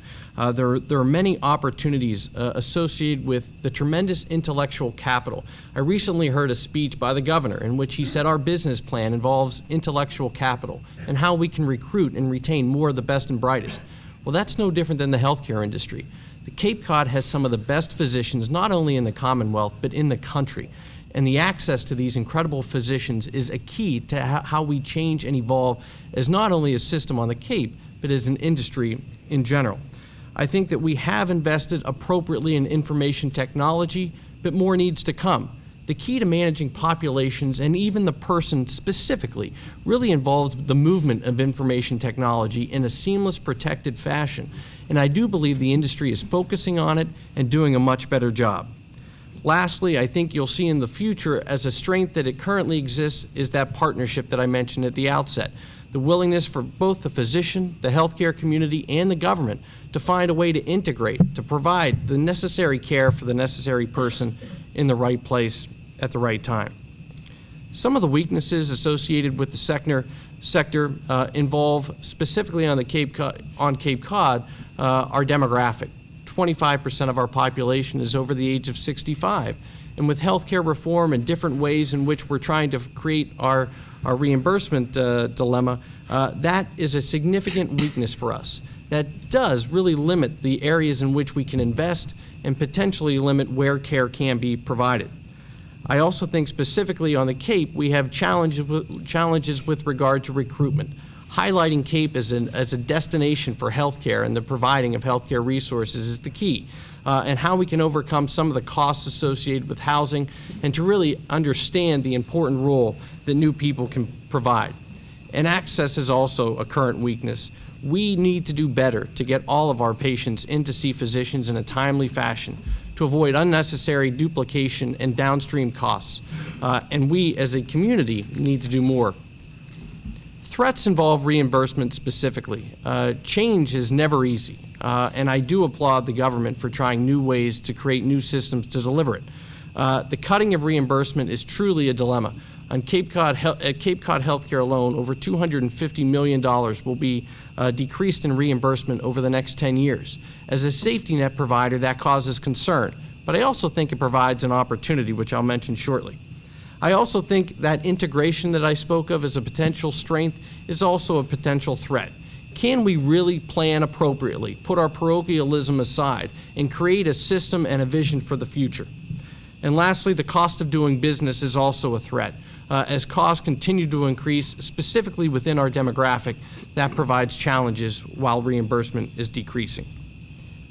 There are many opportunities associated with the tremendous intellectual capital. I recently heard a speech by the governor in which he said our business plan involves intellectual capital and how we can recruit and retain more of the best and brightest. Well, that's no different than the healthcare industry. The Cape Cod has some of the best physicians, not only in the Commonwealth, but in the country. and the access to these incredible physicians is a key to how we change and evolve as not only a system on the Cape, but as an industry in general. I think that we have invested appropriately in information technology, but more needs to come. The key to managing populations and even the person specifically really involves the movement of information technology in a seamless, protected fashion. And I do believe the industry is focusing on it and doing a much better job. Lastly, I think you'll see in the future as a strength that it currently exists is that partnership that I mentioned at the outset. The willingness for both the physician, the healthcare community, and the government to find a way to integrate, to provide the necessary care for the necessary person in the right place at the right time. Some of the weaknesses associated with the sector involve, specifically on Cape Cod, our demographic. 25% of our population is over the age of 65. And with healthcare reform and different ways in which we're trying to create our reimbursement dilemma, that is a significant weakness for us. That does really limit the areas in which we can invest and potentially limit where care can be provided. I also think specifically on the Cape, we have challenges with regard to recruitment. Highlighting Cape as a destination for healthcare and the providing of healthcare resources is the key, and how we can overcome some of the costs associated with housing and to really understand the important role that new people can provide. And access is also a current weakness. We need to do better to get all of our patients in to see physicians in a timely fashion to avoid unnecessary duplication and downstream costs. And we as a community need to do more. Threats involve reimbursement specifically. Change is never easy, and I do applaud the government for trying new ways to create new systems to deliver it. The cutting of reimbursement is truly a dilemma. On Cape Cod Healthcare alone, over $250 million will be decreased in reimbursement over the next 10 years. As a safety net provider, that causes concern, but I also think it provides an opportunity, which I'll mention shortly. I also think that integration that I spoke of as a potential strength is also a potential threat. Can we really plan appropriately, put our parochialism aside, and create a system and a vision for the future? And lastly, the cost of doing business is also a threat. As costs continue to increase, specifically within our demographic, that provides challenges while reimbursement is decreasing.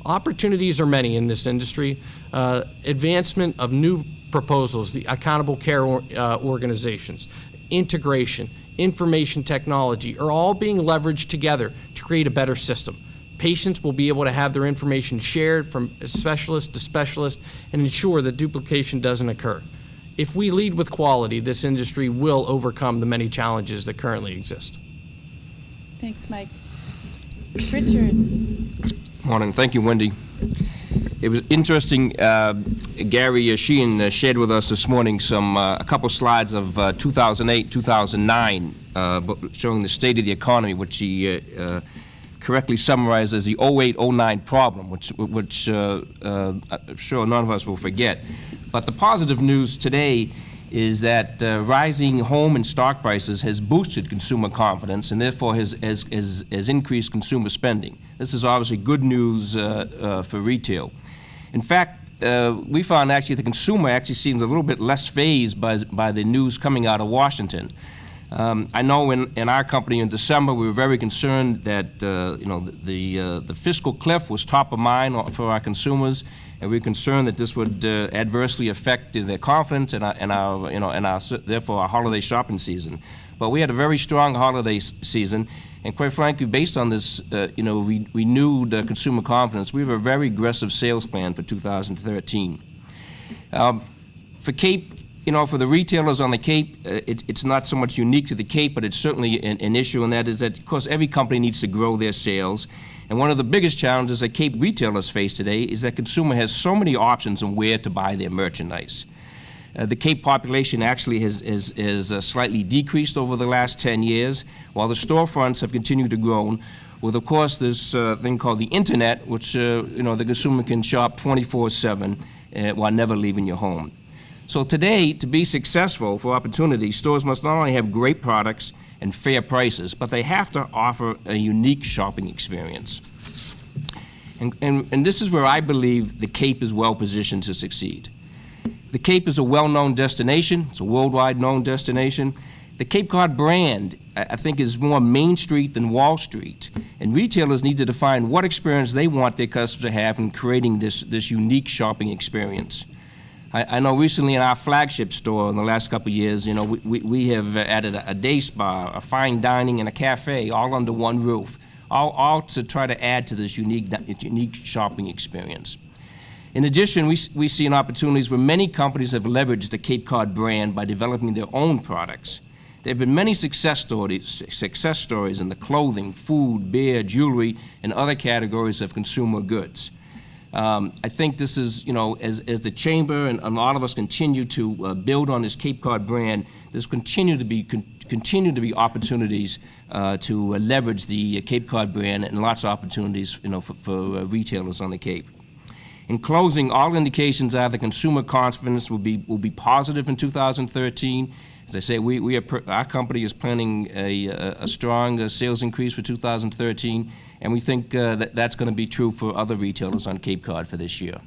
Opportunities are many in this industry. Advancement of new proposals, the accountable care organizations, integration, information technology are all being leveraged together to create a better system. Patients will be able to have their information shared from specialist to specialist and ensure that duplication doesn't occur. If we lead with quality, this industry will overcome the many challenges that currently exist. Thanks, Mike. Richard. Morning. Thank you, Wendy. It was interesting. Gary Sheehan shared with us this morning a couple slides of 2008, 2009, showing the state of the economy, which he correctly summarized as the 08-09 problem, which I'm sure none of us will forget. But the positive news today is that rising home and stock prices has boosted consumer confidence and therefore has increased consumer spending. This is obviously good news for retail. In fact, we found actually the consumer actually seems a little bit less fazed by the news coming out of Washington. I know in our company in December we were very concerned that the fiscal cliff was top of mind for our consumers, and we were concerned that this would adversely affect their confidence and therefore our holiday shopping season. But we had a very strong holiday season, and quite frankly, based on this, we knew the consumer confidence. We have a very aggressive sales plan for 2013. For Cape, for the retailers on the Cape, it's not so much unique to the Cape, but it's certainly an issue, and that is that, of course, every company needs to grow their sales. And one of the biggest challenges that Cape retailers face today is that consumer has so many options on where to buy their merchandise. The Cape population actually has slightly decreased over the last 10 years, while the storefronts have continued to grow, with, of course, this thing called the Internet, which the consumer can shop 24/7 while never leaving your home. So today, to be successful for opportunity, stores must not only have great products and fair prices, but they have to offer a unique shopping experience. And this is where I believe the Cape is well positioned to succeed. The Cape is a well-known destination. It's a worldwide known destination. The Cape Cod brand, I think, is more Main Street than Wall Street. And retailers need to define what experience they want their customers to have in creating this unique shopping experience. I know recently in our flagship store in the last couple of years, you know, we have added a day spa, a fine dining, and a cafe all under one roof, all to try to add to this unique shopping experience. In addition, we see opportunities where many companies have leveraged the Cape Cod brand by developing their own products. There have been many success stories in the clothing, food, beer, jewelry, and other categories of consumer goods. I think this is, you know, as the Chamber and a lot of us continue to build on this Cape Cod brand, there's continue to be opportunities to leverage the Cape Cod brand, and lots of opportunities, you know, for retailers on the Cape. In closing, all indications are the consumer confidence will be positive in 2013. As I say, our company is planning a strong sales increase for 2013, and we think that's going to be true for other retailers on Cape Cod for this year.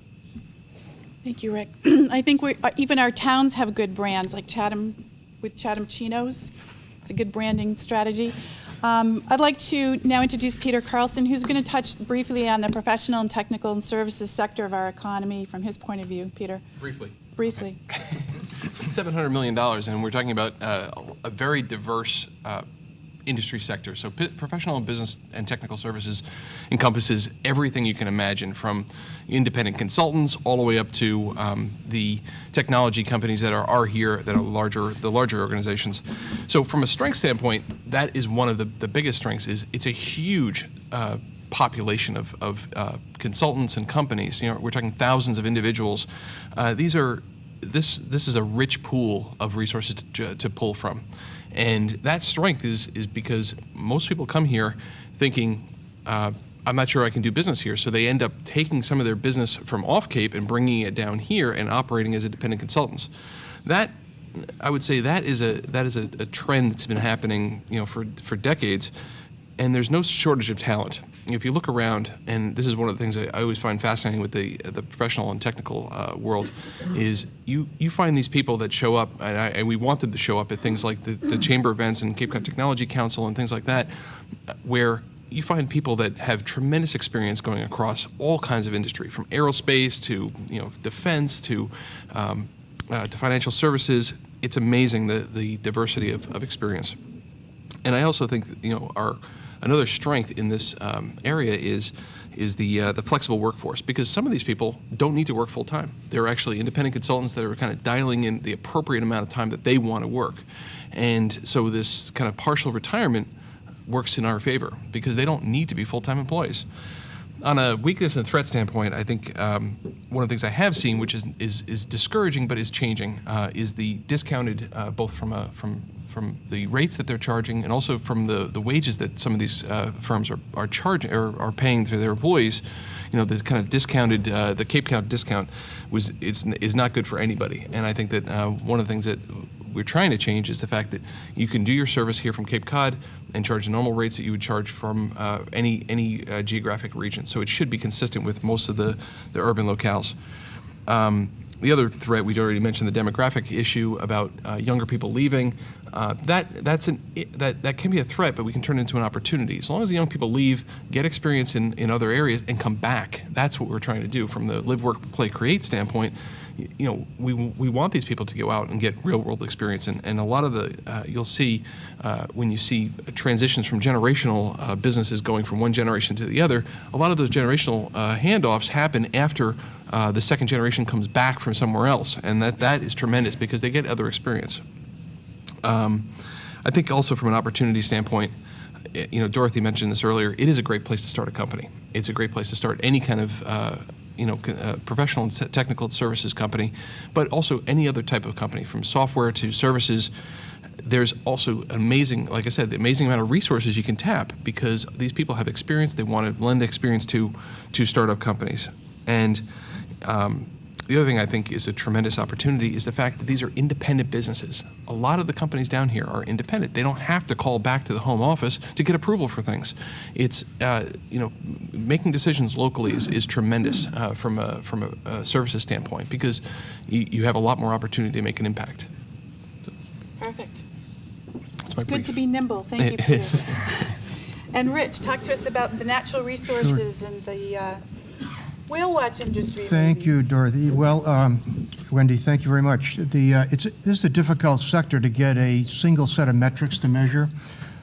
Thank you, Rick. I think even our towns have good brands, like Chatham, with Chatham Chinos. It's a good branding strategy. I'd like to now introduce Peter Carlson, who's going to touch briefly on the professional and technical and services sector of our economy from his point of view. Peter? Briefly. Briefly. It's $700 million, and we're talking about a very diverse industry sector. So professional and business and technical services encompasses everything you can imagine, from independent consultants all the way up to the technology companies that are here, that are the larger organizations. So from a strength standpoint, that is one of the biggest strengths. Is it's a huge population of consultants and companies. You know, we're talking thousands of individuals. This is a rich pool of resources to pull from. And that strength is because most people come here thinking, I'm not sure I can do business here. So they end up taking some of their business from off Cape and bringing it down here and operating as independent consultants. That, I would say, that is a trend that's been happening, you know, for decades. And there's no shortage of talent. If you look around, and this is one of the things I always find fascinating with the professional and technical world, is you find these people that show up, and we want them to show up at things like the Chamber events and Cape Cod Technology Council and things like that, where you find people that have tremendous experience going across all kinds of industry, from aerospace to, you know, defense to financial services. It's amazing the diversity of experience. And I also think, you know, another strength in this area is the flexible workforce, because some of these people don't need to work full time. They're actually independent consultants that are kind of dialing in the appropriate amount of time that they want to work. And so this kind of partial retirement works in our favor because they don't need to be full-time employees. On a weakness and threat standpoint, I think one of the things I have seen, which is discouraging but is changing, is the discounted, both from the rates that they're charging and also from the wages that some of these firms are charging or are paying to their employees. You know, the kind of discounted, the Cape Cod discount is not good for anybody. And I think that one of the things that we're trying to change is the fact that you can do your service here from Cape Cod and charge the normal rates that you would charge from any geographic region. So it should be consistent with most of the urban locales. The other threat, we already mentioned the demographic issue about younger people leaving. That can be a threat, but we can turn it into an opportunity. As long as the young people leave, get experience in other areas, and come back, that's what we're trying to do from the live, work, play, create standpoint. You know, we want these people to go out and get real-world experience, and a lot of the you'll see when you see transitions from generational businesses going from one generation to the other, a lot of those generational handoffs happen after the second generation comes back from somewhere else, and that is tremendous because they get other experience. I think also from an opportunity standpoint, you know, Dorothy mentioned this earlier, it is a great place to start a company. It's a great place to start any kind of professional and technical services company, but also any other type of company, from software to services. There's also amazing, like I said, the amazing amount of resources you can tap because these people have experience. They want to lend experience to startup companies. And The other thing I think is a tremendous opportunity is the fact that these are independent businesses. A lot of the companies down here are independent. They don't have to call back to the home office to get approval for things. It's, making decisions locally is tremendous from a services standpoint, because you have a lot more opportunity to make an impact. Perfect. That's It's my good to brief. be nimble. Thank you, It Peter. is. And Rich, talk to us about the natural resources and the whale watch industry. Thank maybe. you, Dorothy. Well, Wendy, thank you very much. This is a difficult sector to get a single set of metrics to measure.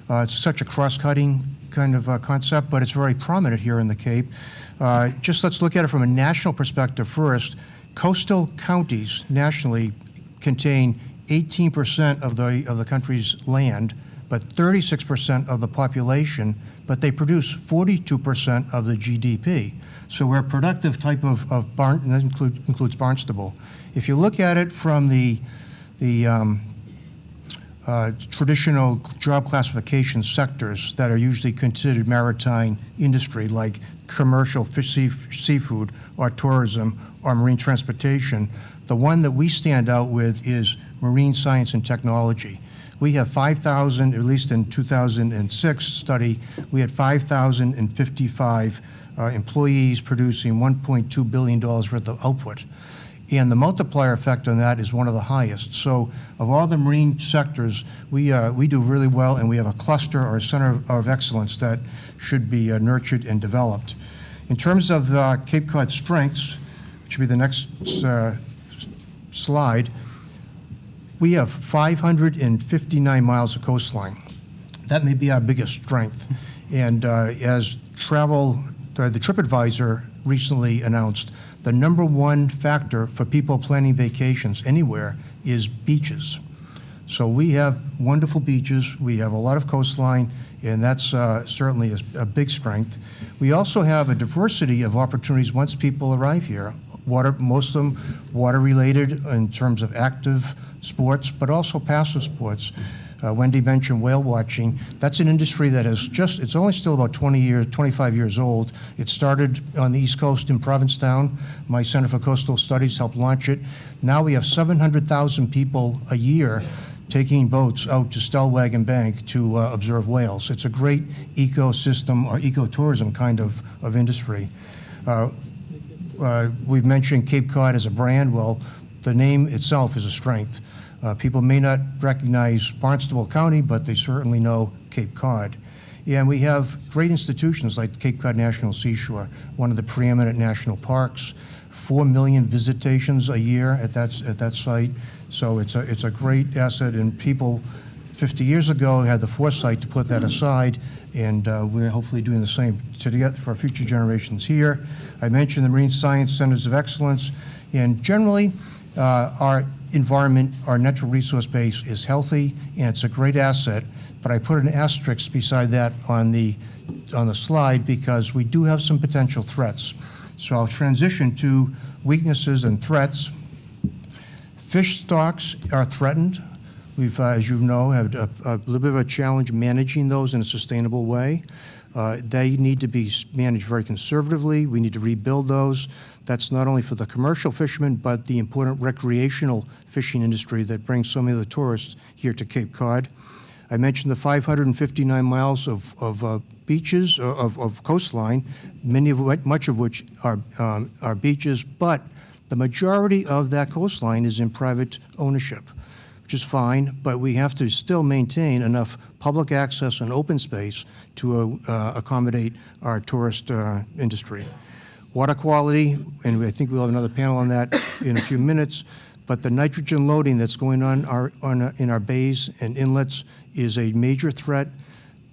It's such a cross-cutting kind of concept, but it's very prominent here in the Cape. Just let's look at it from a national perspective first. Coastal counties nationally contain 18% of the country's land, but 36% of the population, but they produce 42% of the GDP. So we're a productive type of barn, and that includes Barnstable. If you look at it from the traditional job classification sectors that are usually considered maritime industry, like commercial seafood or tourism or marine transportation, the one that we stand out with is marine science and technology. We have 5,000, at least in 2006 study, we had 5,055 employees producing $1.2 billion worth of output. And the multiplier effect on that is one of the highest. So of all the marine sectors, we do really well, and we have a cluster or a center of excellence that should be nurtured and developed. In terms of Cape Cod strengths, which will be the next slide, we have 559 miles of coastline. That may be our biggest strength. And as the TripAdvisor recently announced, the #1 factor for people planning vacations anywhere is beaches. So we have wonderful beaches, we have a lot of coastline, and that's certainly a big strength. We also have a diversity of opportunities once people arrive here. Most of them water-related in terms of active sports, but also passive sports. Wendy mentioned whale watching. That's an industry that it's only still about 25 years old. It started on the East Coast in Provincetown. My Center for Coastal Studies helped launch it. Now we have 700,000 people a year taking boats out to Stellwagen Bank to observe whales. It's a great ecosystem or ecotourism kind of industry. We've mentioned Cape Cod as a brand. Well, the name itself is a strength. People may not recognize Barnstable County, but they certainly know Cape Cod. And we have great institutions like Cape Cod National Seashore, one of the preeminent national parks, 4 million visitations a year at that site. So it's a great asset, and people 50 years ago had the foresight to put that aside, and we're hopefully doing the same for future generations here. I mentioned the Marine Science Centers of Excellence, and generally our environment, our natural resource base is healthy, and it's a great asset, but I put an asterisk beside that on the slide because we do have some potential threats. So I'll transition to weaknesses and threats. Fish stocks are threatened. We've, as you know, had a little bit of a challenge managing those in a sustainable way. They need to be managed very conservatively. We need to rebuild those. That's not only for the commercial fishermen, but the important recreational fishing industry that brings so many of the tourists here to Cape Cod. I mentioned the 559 miles of beaches, of coastline, much of which are beaches, but the majority of that coastline is in private ownership, which is fine, but we have to still maintain enough public access and open space to accommodate our tourist industry. Water quality, and I think we'll have another panel on that in a few minutes, but the nitrogen loading that's going on in our bays and inlets is a major threat.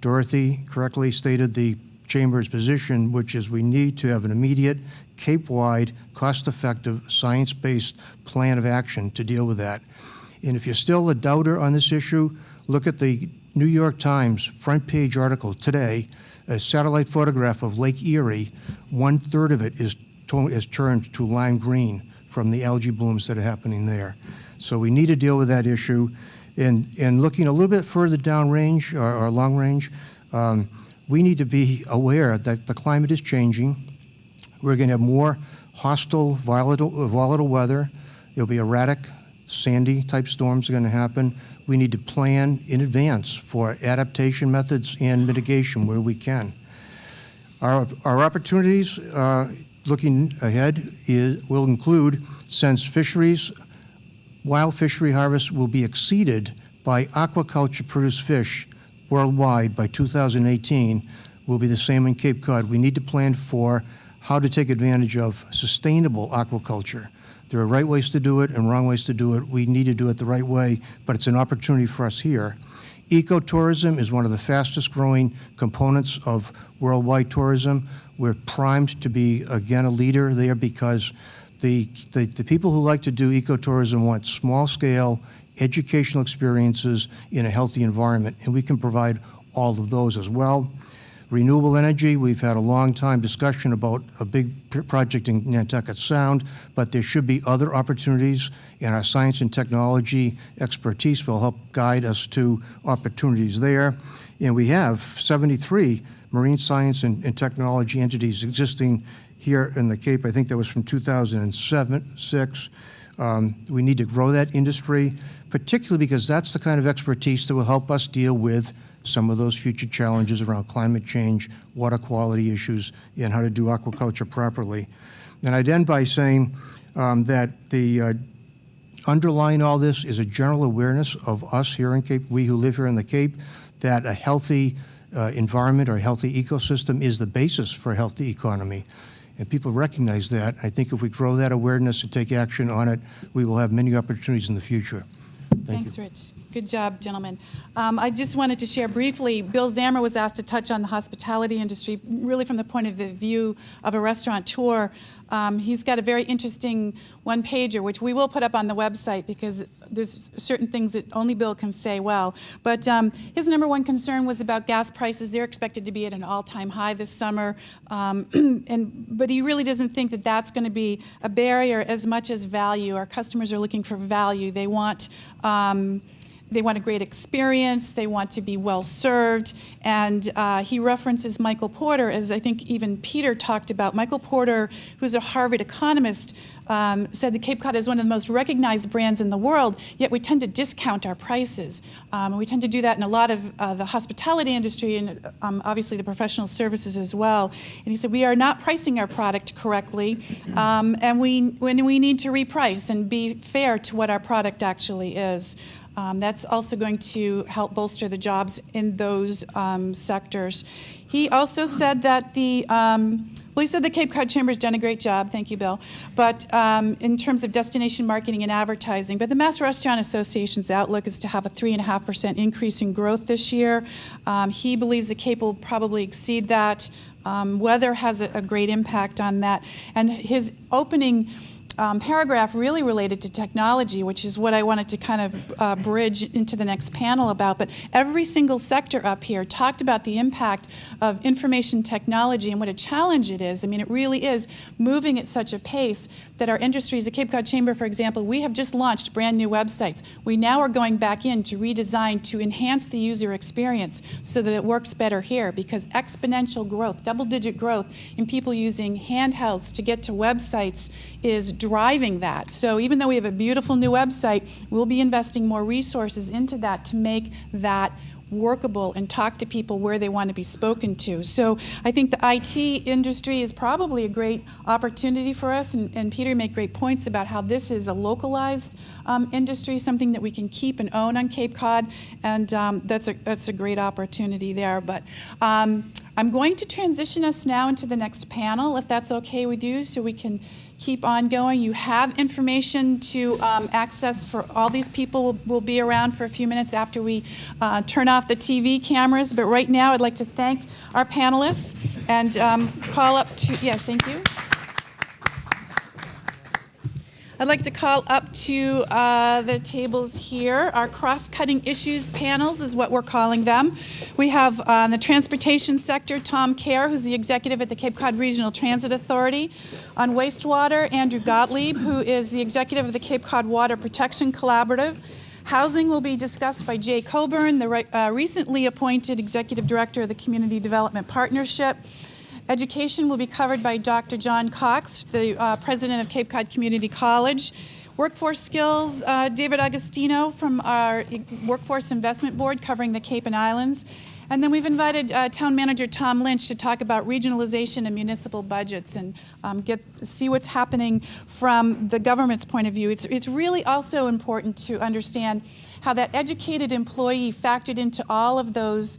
Dorothy correctly stated the Chamber's position, which is we need to have an immediate, Cape-wide, cost-effective, science-based plan of action to deal with that. And if you're still a doubter on this issue, look at the New York Times front page article today, a satellite photograph of Lake Erie. 1/3 of it is turned to lime green from the algae blooms that are happening there. So we need to deal with that issue. And looking a little bit further downrange or long range, we need to be aware that the climate is changing. We're going to have more hostile, volatile weather. There'll be erratic, sandy type storms are going to happen. We need to plan in advance for adaptation methods and mitigation where we can. Our opportunities looking ahead will include, since fisheries, wild fishery harvests will be exceeded by aquaculture produced fish worldwide by 2018, will be the same in Cape Cod. We need to plan for how to take advantage of sustainable aquaculture. There are right ways to do it and wrong ways to do it. We need to do it the right way, but it's an opportunity for us here. Ecotourism is one of the fastest growing components of worldwide tourism. We're primed to be, again, a leader there because the people who like to do ecotourism want small-scale educational experiences in a healthy environment, and we can provide all of those as well. Renewable energy, we've had a long time discussion about a big project in Nantucket Sound, but there should be other opportunities, and our science and technology expertise will help guide us to opportunities there. And we have 73 marine science and technology entities existing here in the Cape. I think that was from 2006. We need to grow that industry, particularly because that's the kind of expertise that will help us deal with some of those future challenges around climate change, water quality issues, and how to do aquaculture properly. And I'd end by saying that the underlying all this is a general awareness of us here in Cape, we who live here in the Cape, that a healthy environment or a healthy ecosystem is the basis for a healthy economy. And people recognize that. I think if we grow that awareness and take action on it, we will have many opportunities in the future. Thanks, Rich. Good job, gentlemen. I just wanted to share briefly, Bill Zammer was asked to touch on the hospitality industry, really from the point of view of a restaurateur. He's got a very interesting one-pager, which we will put up on the website because there's certain things that only Bill can say well. But his number one concern was about gas prices. They're expected to be at an all-time high this summer. But he really doesn't think that that's going to be a barrier as much as value. Our customers are looking for value. They want a great experience. They want to be well served. And he references Michael Porter, as I think even Peter talked about. Michael Porter, who's a Harvard economist, said that Cape Cod is one of the most recognized brands in the world, yet we tend to discount our prices. We tend to do that in a lot of the hospitality industry and obviously the professional services as well. And he said, we are not pricing our product correctly, and we need to reprice and be fair to what our product actually is. That's also going to help bolster the jobs in those sectors. He also said that he said the Cape Cod Chamber's done a great job, thank you, Bill, but in terms of destination marketing and advertising. But the Mass Restaurant Association's outlook is to have a 3.5% increase in growth this year. He believes the Cape will probably exceed that. Weather has a great impact on that. And his opening paragraph really related to technology, which is what I wanted to kind of bridge into the next panel about. But every single sector up here talked about the impact of information technology and what a challenge it is. I mean, it really is moving at such a pace that our industries, the Cape Cod Chamber, for example, we have just launched brand new websites. We now are going back in to redesign to enhance the user experience so that it works better here, because exponential growth, double-digit growth in people using handhelds to get to websites is driving that. So even though we have a beautiful new website, we'll be investing more resources into that to make that workable and talk to people where they want to be spoken to. So I think the IT industry is probably a great opportunity for us, and Peter made great points about how this is a localized industry, something that we can keep and own on Cape Cod, and that's a great opportunity there. But I'm going to transition us now into the next panel, if that's okay with you, so we can keep on going. You have information to access for all these people. Will be around for a few minutes after we turn off the TV cameras. But right now, I'd like to thank our panelists and call up to, yes, thank you. I'd like to call up to the tables here. Our cross-cutting issues panels is what we're calling them. We have the transportation sector, Tom Kerr, who's the executive at the Cape Cod Regional Transit Authority. On wastewater, Andrew Gottlieb, who is the executive of the Cape Cod Water Protection Collaborative. Housing will be discussed by Jay Coburn, the recently appointed executive director of the Community Development Partnership. Education will be covered by Dr. John Cox, the president of Cape Cod Community College. Workforce skills, David Agostino from our Workforce Investment Board covering the Cape and Islands. And then we've invited Town Manager Tom Lynch to talk about regionalization and municipal budgets and see what's happening from the government's point of view. It's really also important to understand how that educated employee factored into all of those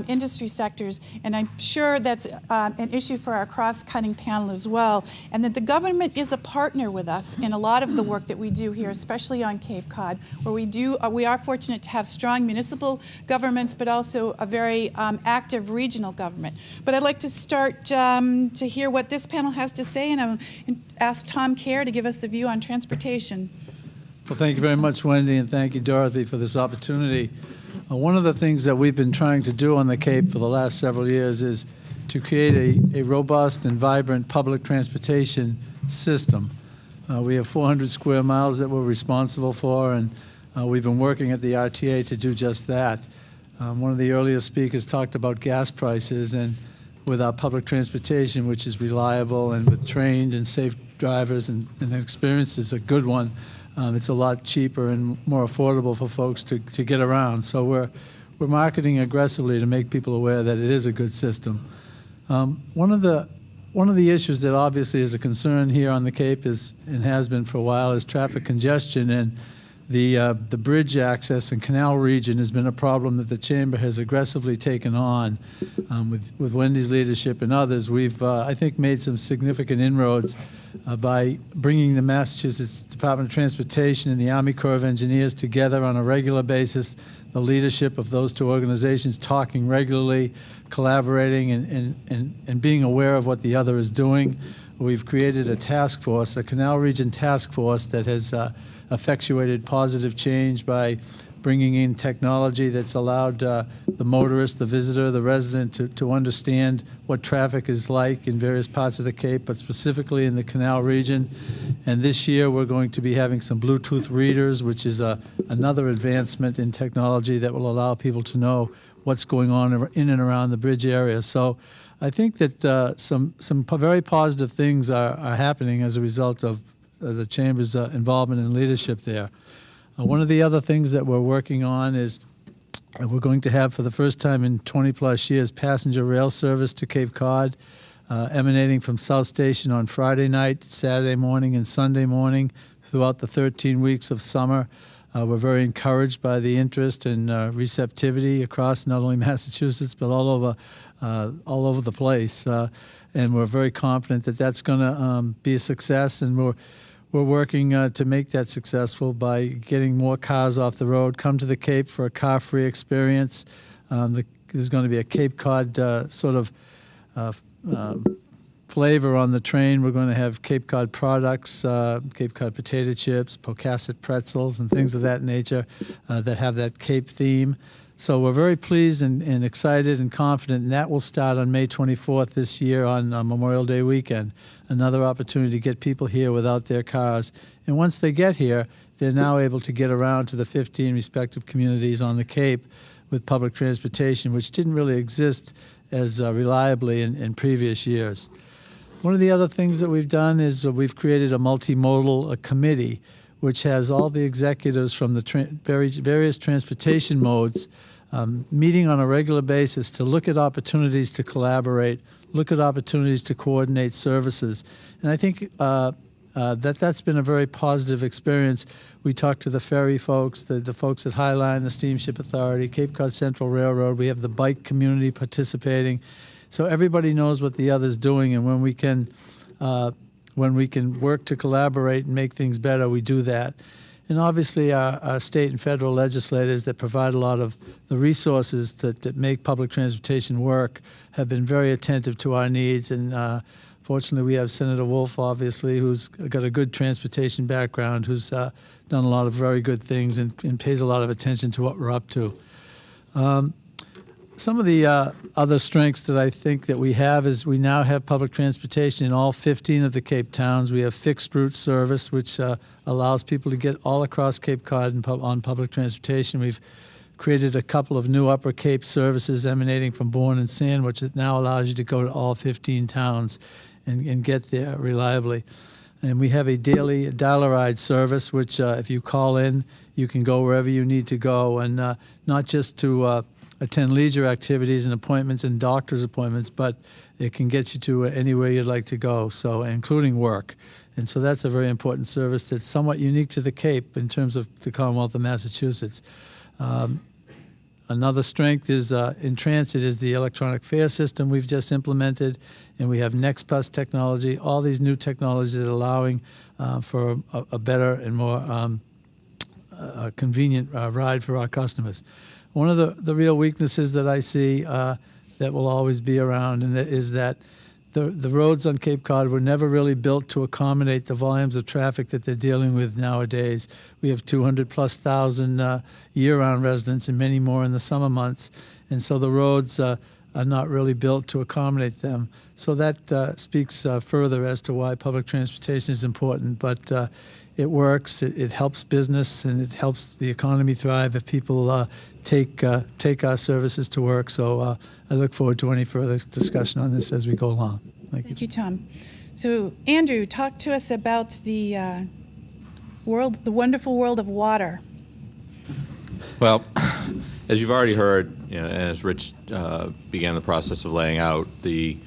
industry sectors, and I'm sure that's an issue for our cross-cutting panel as well, and that the government is a partner with us in a lot of the work that we do here, especially on Cape Cod, where we are fortunate to have strong municipal governments, but also a very active regional government. But I'd like to start to hear what this panel has to say, and I'll ask Tom Kerr to give us the view on transportation. Well, thank you very much, Wendy, and thank you, Dorothy, for this opportunity. One of the things that we've been trying to do on the Cape for the last several years is to create a robust and vibrant public transportation system. We have 400 square miles that we're responsible for, and we've been working at the RTA to do just that. One of the earlier speakers talked about gas prices, and with our public transportation, which is reliable and with trained and safe drivers and the experience is a good one, it's a lot cheaper and more affordable for folks to get around. So we're marketing aggressively to make people aware that it is a good system. One of the issues that obviously is a concern here on the Cape is, and has been for a while, is traffic congestion, and the bridge access and canal region has been a problem that the Chamber has aggressively taken on. With Wendy's leadership and others, we've, I think, made some significant inroads by bringing the Massachusetts Department of Transportation and the Army Corps of Engineers together on a regular basis, the leadership of those two organizations talking regularly, collaborating, and being aware of what the other is doing. We've created a task force, a Canal Region task force that has effectuated positive change by bringing in technology that's allowed the motorist, the visitor, the resident to understand what traffic is like in various parts of the Cape, but specifically in the Canal Region. And this year we're going to be having some Bluetooth readers, which is another advancement in technology that will allow people to know what's going on in and around the bridge area. So I think that some very positive things are happening as a result of the Chamber's involvement and leadership there. One of the other things that we're working on is we're going to have, for the first time in 20-plus years, passenger rail service to Cape Cod, emanating from South Station on Friday night, Saturday morning, and Sunday morning throughout the 13 weeks of summer. We're very encouraged by the interest and receptivity across not only Massachusetts but all over the place, and we're very confident that that's going to be a success, and we're working to make that successful by getting more cars off the road. Come to the Cape for a car-free experience. There's going to be a Cape Cod sort of flavor on the train. We're going to have Cape Cod products, Cape Cod potato chips, Pocasset pretzels, and things of that nature that have that Cape theme. So we're very pleased and excited and confident, and that will start on May 24th this year on Memorial Day weekend. Another opportunity to get people here without their cars. And once they get here, they're now able to get around to the 15 respective communities on the Cape with public transportation, which didn't really exist as reliably in previous years. One of the other things that we've done is we've created a multimodal committee, which has all the executives from the various transportation modes meeting on a regular basis to look at opportunities to collaborate, look at opportunities to coordinate services. And I think that's been a very positive experience. We talked to the ferry folks, the folks at Highline, the Steamship Authority, Cape Cod Central Railroad. We have the bike community participating. So everybody knows what the other's doing, and when we can work to collaborate and make things better, we do that. And obviously our state and federal legislators that provide a lot of the resources that make public transportation work have been very attentive to our needs. And fortunately, we have Senator Wolf, obviously, who's got a good transportation background, who's done a lot of very good things and pays a lot of attention to what we're up to. Some of the other strengths that I think that we have is we now have public transportation in all 15 of the Cape towns. We have fixed route service, which allows people to get all across Cape Cod on public transportation. We've created a couple of new Upper Cape services emanating from Bourne and Sandwich that now allows you to go to all 15 towns and get there reliably. And we have a daily dial-a-ride service, which if you call in, you can go wherever you need to go, and not just to attend leisure activities and appointments and doctor's appointments, but it can get you to anywhere you'd like to go, so including work. And so that's a very important service that's somewhat unique to the Cape in terms of the Commonwealth of Massachusetts. Another strength is in transit is the electronic fare system we've just implemented, and we have NextBus technology, all these new technologies that are allowing for a better and more convenient ride for our customers. One of the real weaknesses that I see that will always be around and is that the roads on Cape Cod were never really built to accommodate the volumes of traffic that they're dealing with nowadays. We have 200,000+ year-round residents and many more in the summer months, and so the roads are not really built to accommodate them. So that speaks further as to why public transportation is important, but it works, it helps business, and it helps the economy thrive if people take our services to work. So I look forward to any further discussion on this as we go along. Thank you, Tom. So, Andrew, talk to us about the wonderful world of water. Well, as you've already heard, and as Rich began the process of laying out, the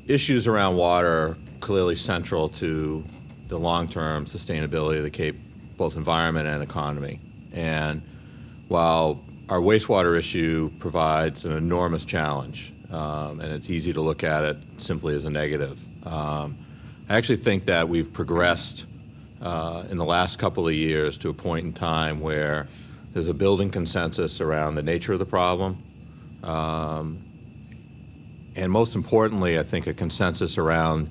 issues around water are clearly central to the long-term sustainability of the Cape, both environment and economy. And while our wastewater issue provides an enormous challenge, and it's easy to look at it simply as a negative, I actually think that we've progressed in the last couple of years to a point in time where there's a building consensus around the nature of the problem, and most importantly, I think a consensus around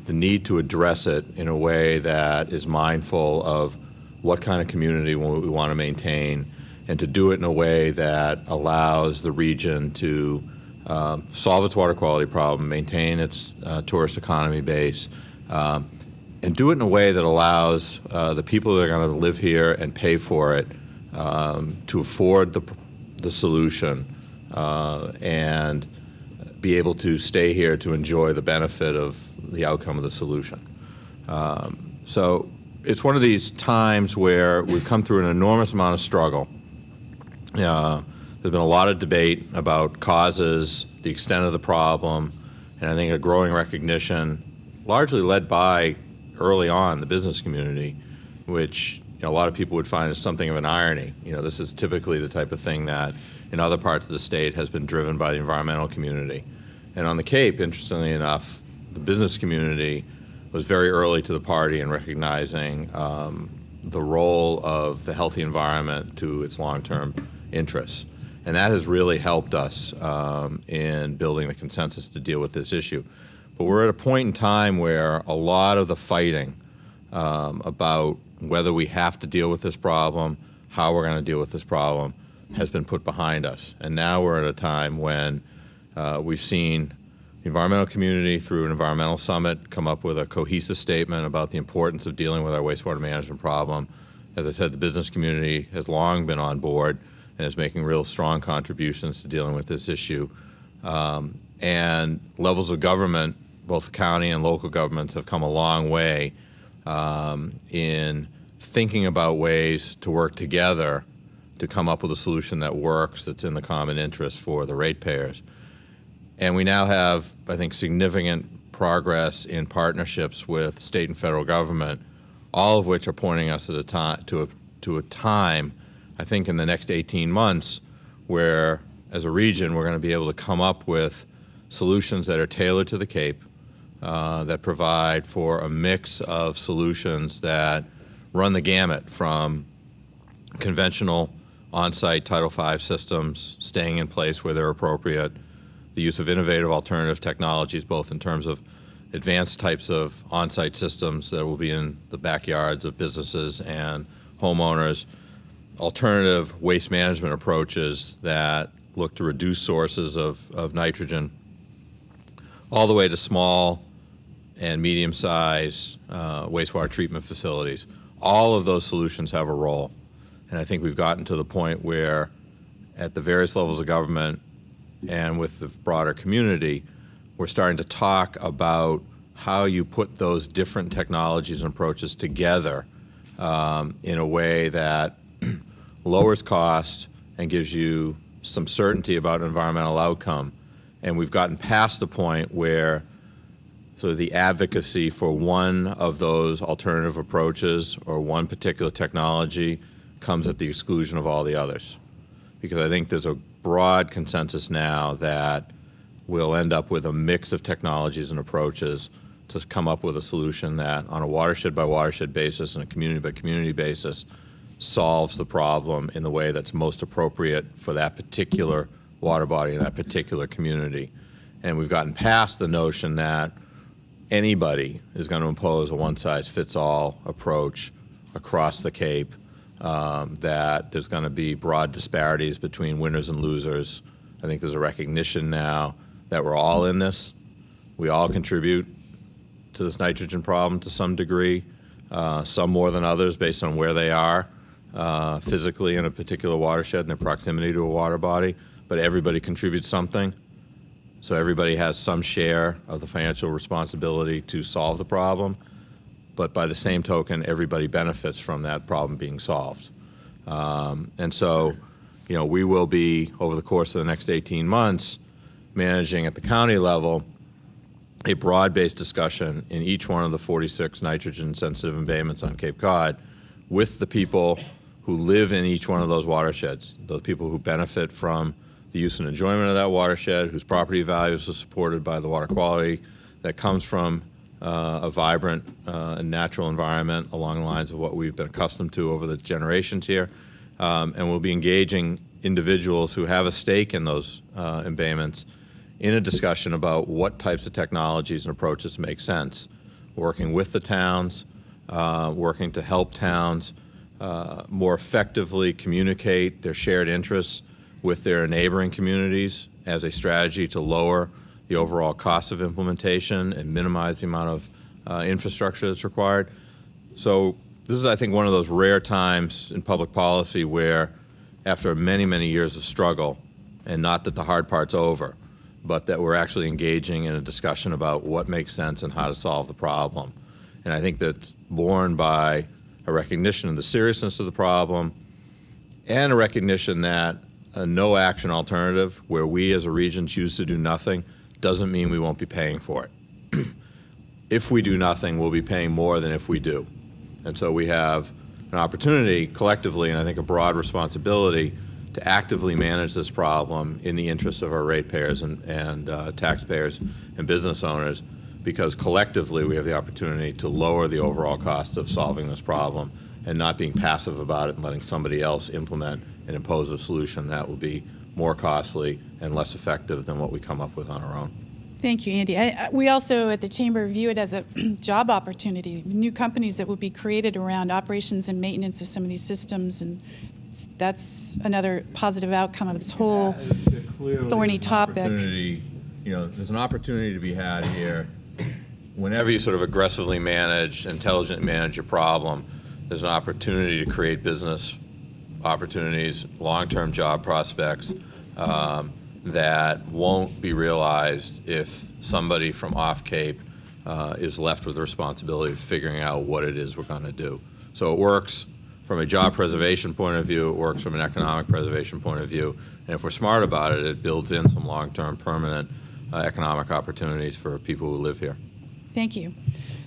the need to address it in a way that is mindful of what kind of community we want to maintain, and to do it in a way that allows the region to solve its water quality problem, maintain its tourist economy base, and do it in a way that allows the people that are going to live here and pay for it to afford the solution and be able to stay here to enjoy the benefit of the outcome of the solution. So it's one of these times where we've come through an enormous amount of struggle. There's been a lot of debate about causes, the extent of the problem, and I think a growing recognition, largely led by early on the business community, which a lot of people would find as something of an irony. This is typically the type of thing that in other parts of the state has been driven by the environmental community. And on the Cape, interestingly enough, the business community was very early to the party in recognizing the role of the healthy environment to its long-term interests. And that has really helped us in building the consensus to deal with this issue. But we're at a point in time where a lot of the fighting about whether we have to deal with this problem, how we're going to deal with this problem, has been put behind us. And now we're at a time when we've seen the environmental community, through an environmental summit, come up with a cohesive statement about the importance of dealing with our wastewater management problem. As I said, the business community has long been on board and is making real strong contributions to dealing with this issue. And levels of government, both county and local governments, have come a long way in thinking about ways to work together to come up with a solution that works, that's in the common interest for the ratepayers. And we now have, I think, significant progress in partnerships with state and federal government, all of which are pointing us at to a time, I think, in the next 18 months where, as a region, we're going to be able to come up with solutions that are tailored to the Cape, that provide for a mix of solutions that run the gamut from conventional on-site Title V systems staying in place where they're appropriate, the use of innovative alternative technologies, both in terms of advanced types of on-site systems that will be in the backyards of businesses and homeowners, alternative waste management approaches that look to reduce sources of nitrogen, all the way to small and medium-sized wastewater treatment facilities. All of those solutions have a role. And I think we've gotten to the point where at the various levels of government and with the broader community, we're starting to talk about how you put those different technologies and approaches together in a way that lowers cost and gives you some certainty about environmental outcome. And we've gotten past the point where sort of the advocacy for one of those alternative approaches or one particular technology comes at the exclusion of all the others. Because I think there's a broad consensus now that we'll end up with a mix of technologies and approaches to come up with a solution that on a watershed by watershed basis and a community by community basis solves the problem in the way that's most appropriate for that particular water body and that particular community. And we've gotten past the notion that anybody is going to impose a one-size-fits-all approach across the Cape, that there's going to be broad disparities between winners and losers. I think there's a recognition now that we're all in this. We all contribute to this nitrogen problem to some degree, some more than others based on where they are physically in a particular watershed and their proximity to a water body, but everybody contributes something. So everybody has some share of the financial responsibility to solve the problem, but by the same token, everybody benefits from that problem being solved. And so, you know, we will be, over the course of the next 18 months, managing at the county level a broad-based discussion in each one of the 46 nitrogen-sensitive embayments on Cape Cod with the people who live in each one of those watersheds, those people who benefit from the use and enjoyment of that watershed, whose property values are supported by the water quality that comes from a vibrant and natural environment along the lines of what we've been accustomed to over the generations here. And we'll be engaging individuals who have a stake in those embayments in a discussion about what types of technologies and approaches make sense, working with the towns, working to help towns more effectively communicate their shared interests with their neighboring communities as a strategy to lower the overall cost of implementation and minimize the amount of infrastructure that's required. So this is, I think, one of those rare times in public policy where after many, many years of struggle, and not that the hard part's over, but that we're actually engaging in a discussion about what makes sense and how to solve the problem. And I think that's borne by a recognition of the seriousness of the problem and a recognition that a no-action alternative where we as a region choose to do nothing doesn't mean we won't be paying for it. If we do nothing, we'll be paying more than if we do. And so we have an opportunity collectively, and I think a broad responsibility, to actively manage this problem in the interests of our ratepayers and taxpayers and business owners, because collectively we have the opportunity to lower the overall cost of solving this problem and not being passive about it and letting somebody else implement and impose a solution that will be more costly and less effective than what we come up with on our own. Thank you, Andy. We also at the Chamber view it as a job opportunity, new companies that will be created around operations and maintenance of some of these systems, and that's another positive outcome of this whole thorny topic. You know, there's an opportunity to be had here. Whenever you sort of aggressively manage, intelligently manage your problem, there's an opportunity to create business opportunities, long-term job prospects that won't be realized if somebody from off Cape is left with the responsibility of figuring out what it is we're going to do. So it works from a job preservation point of view, it works from an economic preservation point of view, and if we're smart about it, it builds in some long-term permanent economic opportunities for people who live here. Thank you.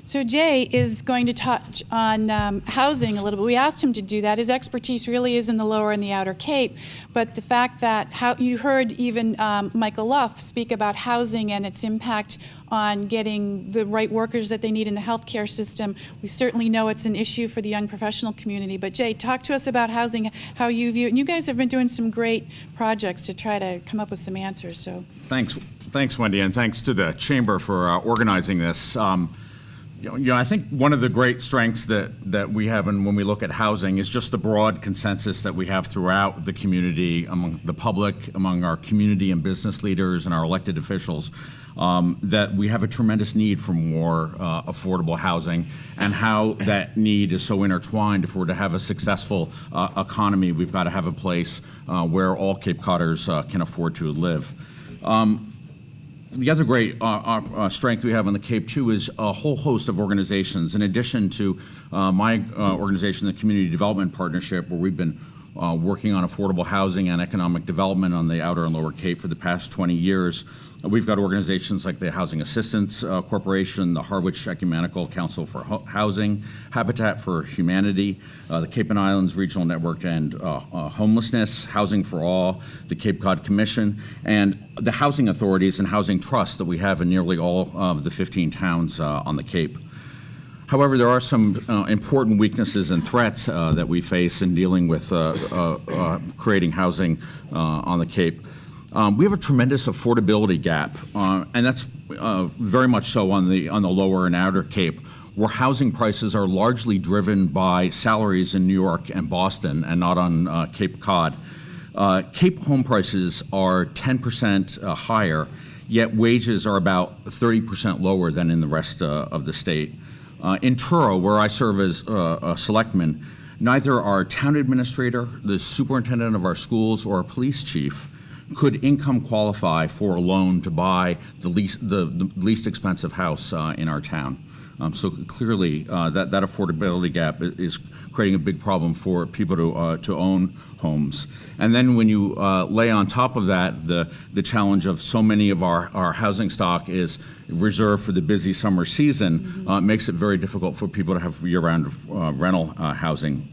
So Jay is going to touch on housing a little bit. We asked him to do that. His expertise really is in the lower and the outer Cape, but the fact that you heard even Michael Luff speak about housing and its impact on getting the right workers that they need in the healthcare system. We certainly know it's an issue for the young professional community. But Jay, talk to us about housing, how you view it. And you guys have been doing some great projects to try to come up with some answers. So thanks, Wendy, and thanks to the Chamber for organizing this. I think one of the great strengths that we have, and when we look at housing, is just the broad consensus that we have throughout the community, among the public, among our community and business leaders and our elected officials, that we have a tremendous need for more affordable housing, and how that need is so intertwined. If we're to have a successful economy, we've got to have a place where all Cape Codders can afford to live. The other great strength we have on the Cape, too, is a whole host of organizations. In addition to my organization, the Community Development Partnership, where we've been working on affordable housing and economic development on the Outer and Lower Cape for the past 20 years. We've got organizations like the Housing Assistance Corporation, the Harwich Ecumenical Council for Housing, Habitat for Humanity, the Cape and Islands Regional Network to End Homelessness, Housing for All, the Cape Cod Commission, and the housing authorities and housing trusts that we have in nearly all of the 15 towns on the Cape. However, there are some important weaknesses and threats that we face in dealing with creating housing on the Cape. We have a tremendous affordability gap, and that's very much so on the Lower and Outer Cape, where housing prices are largely driven by salaries in New York and Boston, and not on Cape Cod. Cape home prices are 10% higher, yet wages are about 30% lower than in the rest of the state. In Truro, where I serve as a selectman, neither our town administrator, the superintendent of our schools, or our police chief could income qualify for a loan to buy the least expensive house in our town. So clearly, that affordability gap is creating a big problem for people to own homes. And then when you lay on top of that the challenge of so many of our housing stock is reserved for the busy summer season, makes it very difficult for people to have year-round rental housing.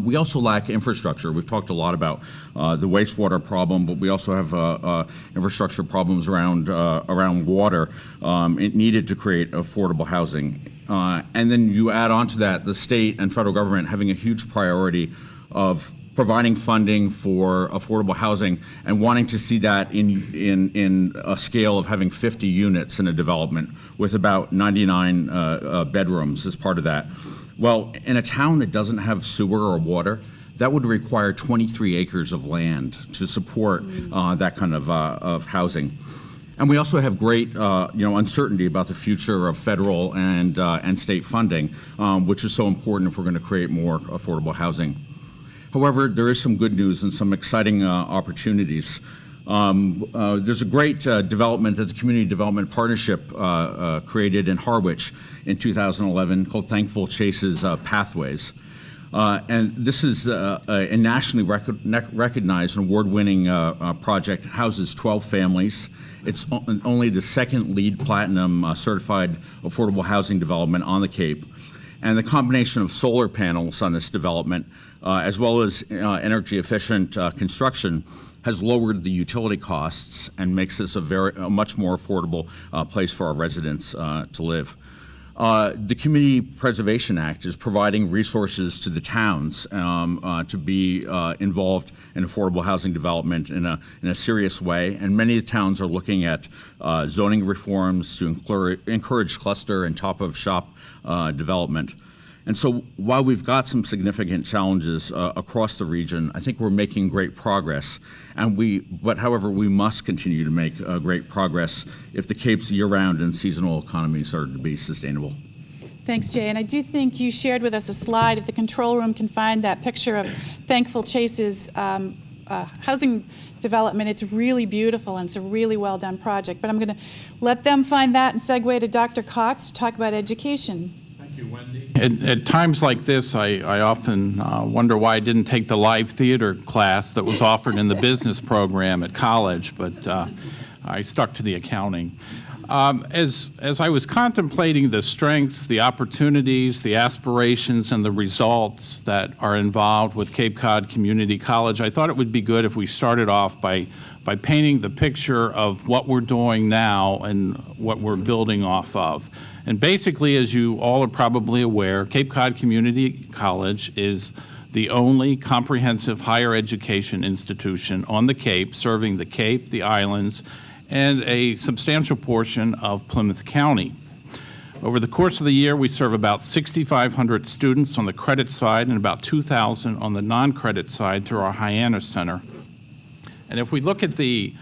We also lack infrastructure. We've talked a lot about the wastewater problem, but we also have infrastructure problems around water needed to create affordable housing. And then you add on to that the state and federal government having a huge priority of providing funding for affordable housing and wanting to see that in a scale of having 50 units in a development with about 99 bedrooms as part of that. Well, in a town that doesn't have sewer or water, that would require 23 acres of land to support that kind of housing. And we also have great, uncertainty about the future of federal and state funding, which is so important if we're going to create more affordable housing. However, there is some good news and some exciting opportunities. There's a great development that the Community Development Partnership created in Harwich in 2011 called Thankful Chase's Pathways. And this is a nationally recognized and award-winning project. It houses 12 families. It's only the second LEED Platinum certified affordable housing development on the Cape. And the combination of solar panels on this development, as well as energy-efficient construction, has lowered the utility costs and makes this a much more affordable place for our residents to live. The Community Preservation Act is providing resources to the towns to be involved in affordable housing development in a serious way, and many of the towns are looking at zoning reforms to encourage cluster and top-of-shop development. And so while we've got some significant challenges across the region, I think we're making great progress. But however, we must continue to make great progress if the Cape's year-round and seasonal economies are to be sustainable. Thanks, Jay. And I do think you shared with us a slide. If the control room can find that picture of Thankful Chase's housing development, it's really beautiful and it's a really well-done project. But I'm going to let them find that and segue to Dr. Cox to talk about education. At times like this, I often wonder why I didn't take the live theater class that was offered in the business program at college, but I stuck to the accounting. As I was contemplating the strengths, the opportunities, the aspirations, and the results that are involved with Cape Cod Community College, I thought it would be good if we started off by painting the picture of what we're doing now and what we're building off of. And basically, as you all are probably aware, Cape Cod Community College is the only comprehensive higher education institution on the Cape, serving the Cape, the islands, and a substantial portion of Plymouth County. Over the course of the year, we serve about 6,500 students on the credit side and about 2,000 on the non-credit side through our Hyannis Center. And if we look at the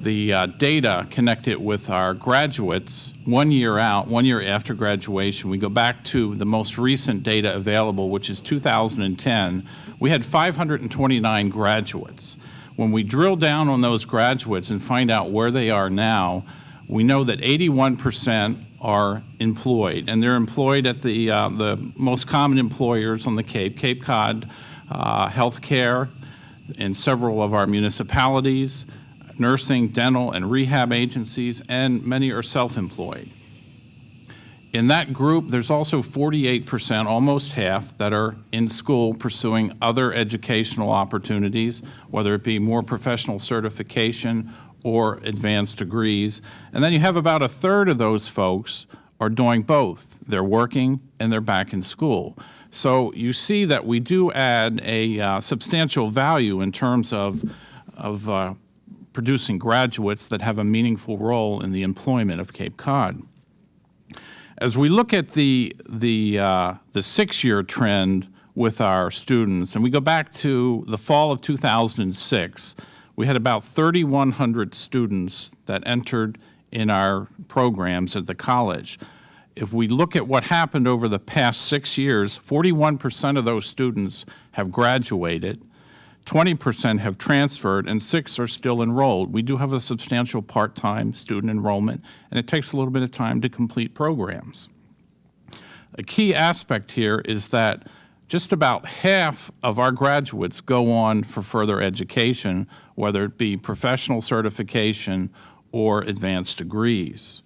data connected with our graduates 1 year out, 1 year after graduation, we go back to the most recent data available, which is 2010, we had 529 graduates. When we drill down on those graduates and find out where they are now, we know that 81% are employed, and they're employed at the most common employers on the Cape, Cape Cod Healthcare in several of our municipalities, nursing, dental, and rehab agencies, and many are self-employed. In that group, there's also 48%, almost half, that are in school pursuing other educational opportunities, whether it be more professional certification or advanced degrees. And then you have about a third of those folks are doing both. They're working and they're back in school. So you see that we do add a substantial value in terms of producing graduates that have a meaningful role in the employment of Cape Cod. As we look at the 6-year trend with our students, and we go back to the fall of 2006, we had about 3,100 students that entered in our programs at the college. If we look at what happened over the past 6 years, 41% of those students have graduated, 20% have transferred, and 6 are still enrolled. We do have a substantial part-time student enrollment, and it takes a little bit of time to complete programs. A key aspect here is that just about half of our graduates go on for further education, whether it be professional certification or advanced degrees.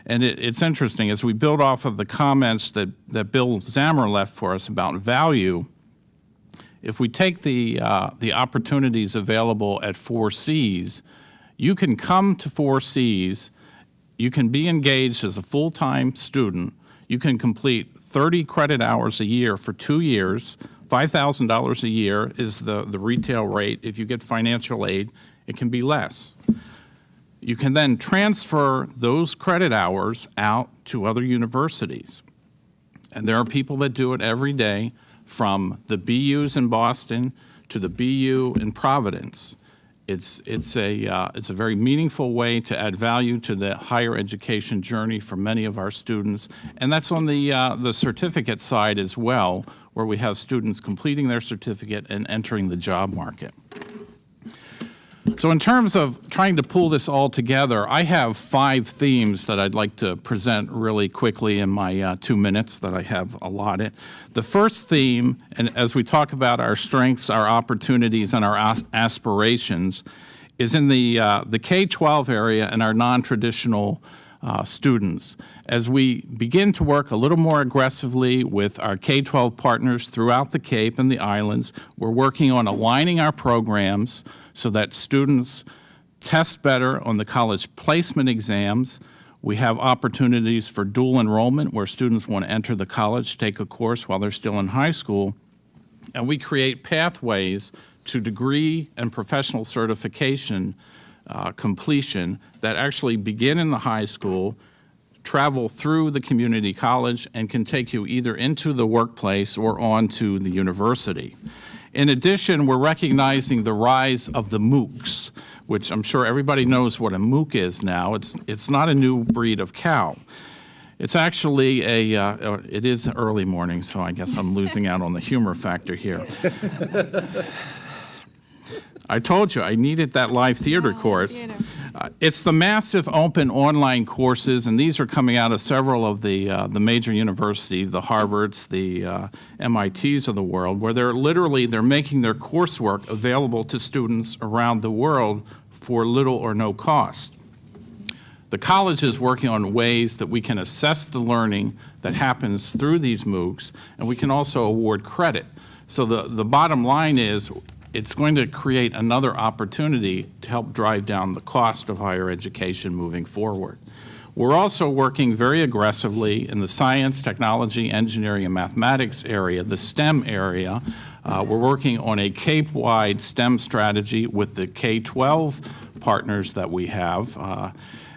And it's interesting, as we build off of the comments that Bill Zammer left for us about value, if we take the opportunities available at 4Cs, you can come to 4Cs, you can be engaged as a full-time student, you can complete 30 credit hours a year for 2 years, $5,000 a year is the retail rate. If you get financial aid, it can be less. You can then transfer those credit hours out to other universities. And there are people that do it every day, from the BUs in Boston to the BU in Providence. It's a very meaningful way to add value to the higher education journey for many of our students. And that's on the certificate side as well, where we have students completing their certificate and entering the job market. So in terms of trying to pull this all together, I have 5 themes that I'd like to present really quickly in my 2 minutes that I have allotted. The first theme, and as we talk about our strengths, our opportunities, and our aspirations, is in the K-12 area and our non-traditional students. As we begin to work a little more aggressively with our K-12 partners throughout the Cape and the islands, we're working on aligning our programs so that students test better on the college placement exams. We have opportunities for dual enrollment where students want to enter the college, take a course while they're still in high school, and we create pathways to degree and professional certification completion that actually begin in the high school, travel through the community college, and can take you either into the workplace or on to the university. In addition, we're recognizing the rise of the MOOCs, which I'm sure everybody knows what a MOOC is now. It's not a new breed of cow. It's actually it is early morning, so I guess I'm losing out on the humor factor here. I told you I needed that live theater course. It's the massive open online courses, and these are coming out of several of the major universities, the Harvards, the MITs of the world, where they're making their coursework available to students around the world for little or no cost. The college is working on ways that we can assess the learning that happens through these MOOCs, and we can also award credit. So the bottom line is, it's going to create another opportunity to help drive down the cost of higher education moving forward. We're also working very aggressively in the science, technology, engineering, and mathematics area, the STEM area. We're working on a Cape-wide STEM strategy with the K-12 partners that we have.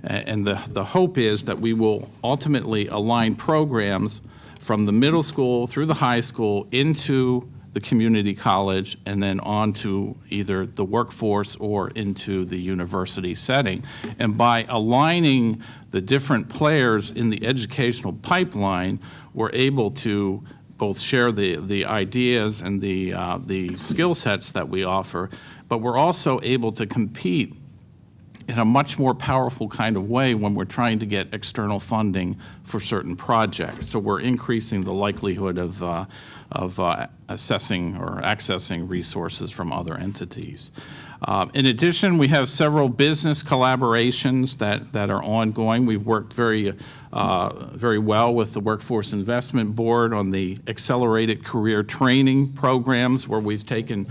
And the hope is that we will ultimately align programs from the middle school through the high school into the community college and then on to either the workforce or into the university setting. And by aligning the different players in the educational pipeline, we're able to both share the ideas and the skill sets that we offer, but we're also able to compete in a much more powerful kind of way when we're trying to get external funding for certain projects. So we're increasing the likelihood of assessing or accessing resources from other entities. In addition, we have several business collaborations that are ongoing. We've worked very well with the Workforce Investment Board on the accelerated career training programs, where we've taken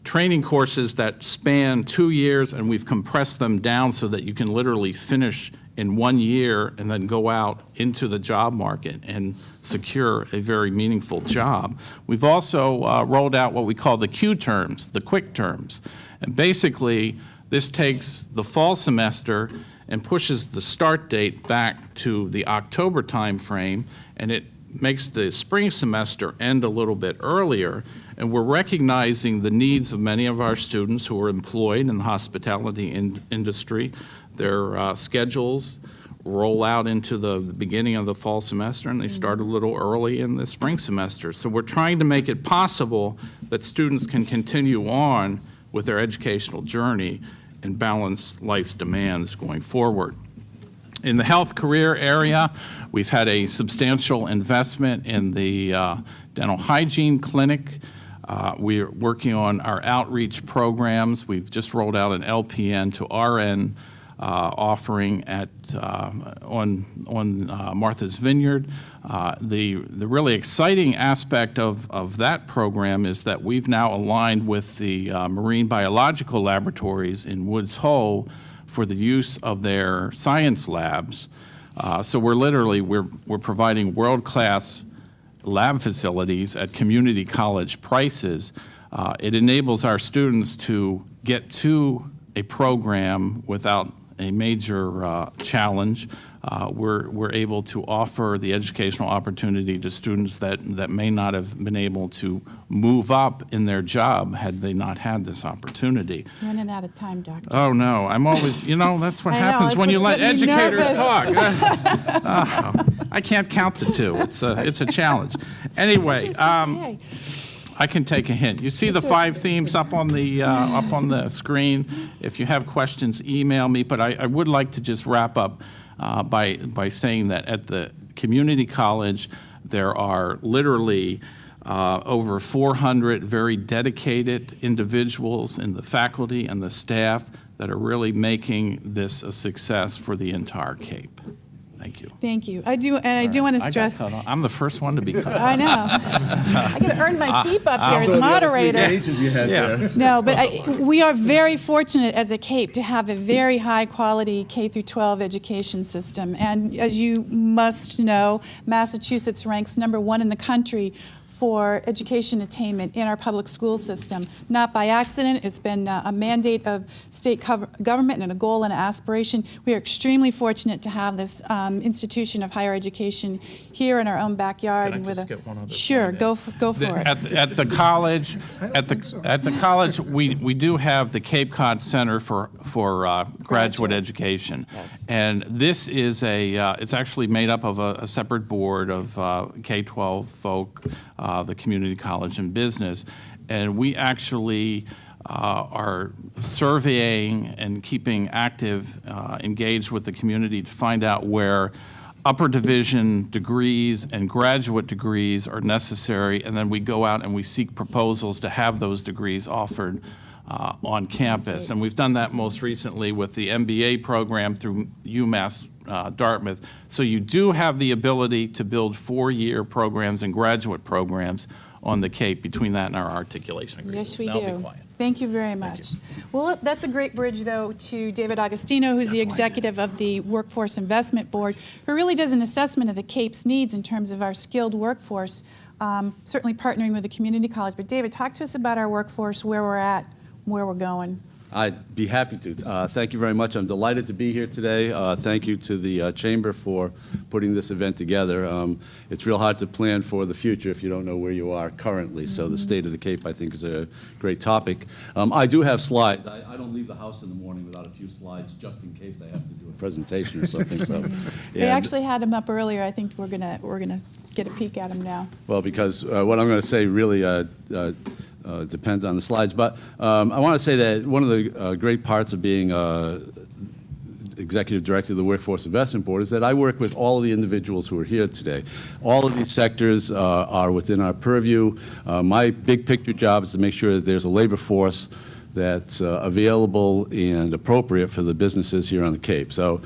training courses that span 2 years and we've compressed them down so that you can literally finish in 1 year and then go out into the job market and secure a very meaningful job. We've also rolled out what we call the Q terms, the quick terms. And basically, this takes the fall semester and pushes the start date back to the October timeframe, and it makes the spring semester end a little bit earlier. And we're recognizing the needs of many of our students who are employed in the hospitality industry. Their schedules roll out into the beginning of the fall semester, and they start a little early in the spring semester. So we're trying to make it possible that students can continue on with their educational journey and balance life's demands going forward. In the health career area, we've had a substantial investment in the dental hygiene clinic. We're working on our outreach programs. We've just rolled out an LPN to RN offering at on Martha's Vineyard. The really exciting aspect of that program is that we've now aligned with the Marine Biological Laboratories in Woods Hole for the use of their science labs. So we're providing world-class lab facilities at community college prices. It enables our students to get to a program without a major challenge. We're able to offer the educational opportunity to students that may not have been able to move up in their job had they not had this opportunity. Running out of time, Doctor. Oh, no. I'm always, that's what happens when you let educators talk. I can't count to two. It's a challenge. Anyway, I can take a hint. You see the 5 themes up on the screen. If you have questions, email me. But I would like to just wrap up by saying that at the community college, there are literally over 400 very dedicated individuals in the faculty and the staff that are really making this a success for the entire Cape. Thank you. Thank you. I do want to stress. I'm the first one to be cut off. I know. I got to earn my keep up here as moderator. No, but we are very fortunate as a Cape to have a very high quality K through 12 education system. And as you must know, Massachusetts ranks #1 in the country for education attainment in our public school system. Not by accident. It's been a mandate of state government and a goal and an aspiration. We are extremely fortunate to have this institution of higher education here in our own backyard. Can I just get one other Sure, point go for it. At the college, we do have the Cape Cod Center for Graduate Education, and this is it's actually made up of a separate board of K-12 folk, the community college and business, and we actually are surveying and keeping active, engaged with the community to find out where upper division degrees and graduate degrees are necessary, and then we go out and we seek proposals to have those degrees offered on campus. And we've done that most recently with the MBA program through UMass Dartmouth. So you do have the ability to build 4-year programs and graduate programs on the Cape between that and our articulation agreements. Yes, we Now do. be quiet. Thank you very much. Well, that's a great bridge, though, to David Agostino, who's the executive of the Workforce Investment Board, who really does an assessment of the Cape's needs in terms of our skilled workforce, certainly partnering with the community college. But David, talk to us about our workforce, where we're at, where we're going. I'd be happy to. Thank you very much. I'm delighted to be here today. Thank you to the Chamber for putting this event together. It's real hard to plan for the future if you don't know where you are currently. So the State of the Cape, I think, is a great topic. I do have slides. I don't leave the house in the morning without a few slides just in case I have to do a presentation or something. So, They actually had them up earlier. I think we're gonna get a peek at them now. Well, because what I'm going to say really depends on the slides. But I want to say that one of the great parts of being Executive Director of the Workforce Investment Board is that I work with all of the individuals who are here today. All of these sectors are within our purview. My big picture job is to make sure that there's a labor force that's available and appropriate for the businesses here on the Cape. So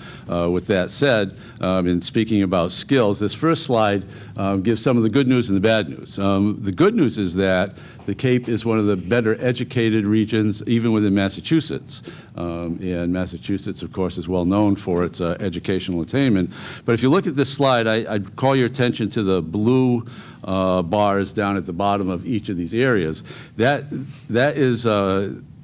with that said, in speaking about skills, this first slide gives some of the good news and the bad news. The good news is that the Cape is one of the better educated regions, even within Massachusetts. And Massachusetts, of course, is well known for its educational attainment. But if you look at this slide, I'd call your attention to the blue bars down at the bottom of each of these areas.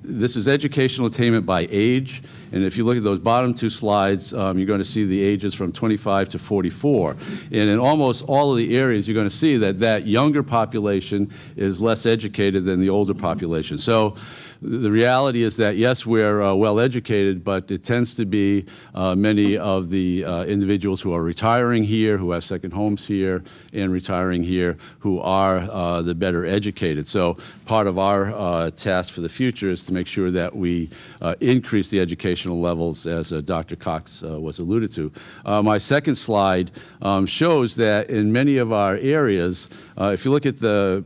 This is educational attainment by age, and if you look at those bottom two slides, you're going to see the ages from 25 to 44. And in almost all of the areas, you're going to see that younger population is less educated than the older population. So the reality is that, yes, we're well educated, but it tends to be many of the individuals who are retiring here, who have second homes here, and retiring here, who are the better educated. So part of our task for the future is to make sure that we increase the educational levels, as Dr. Cox was alluded to. My second slide shows that in many of our areas, if you look at the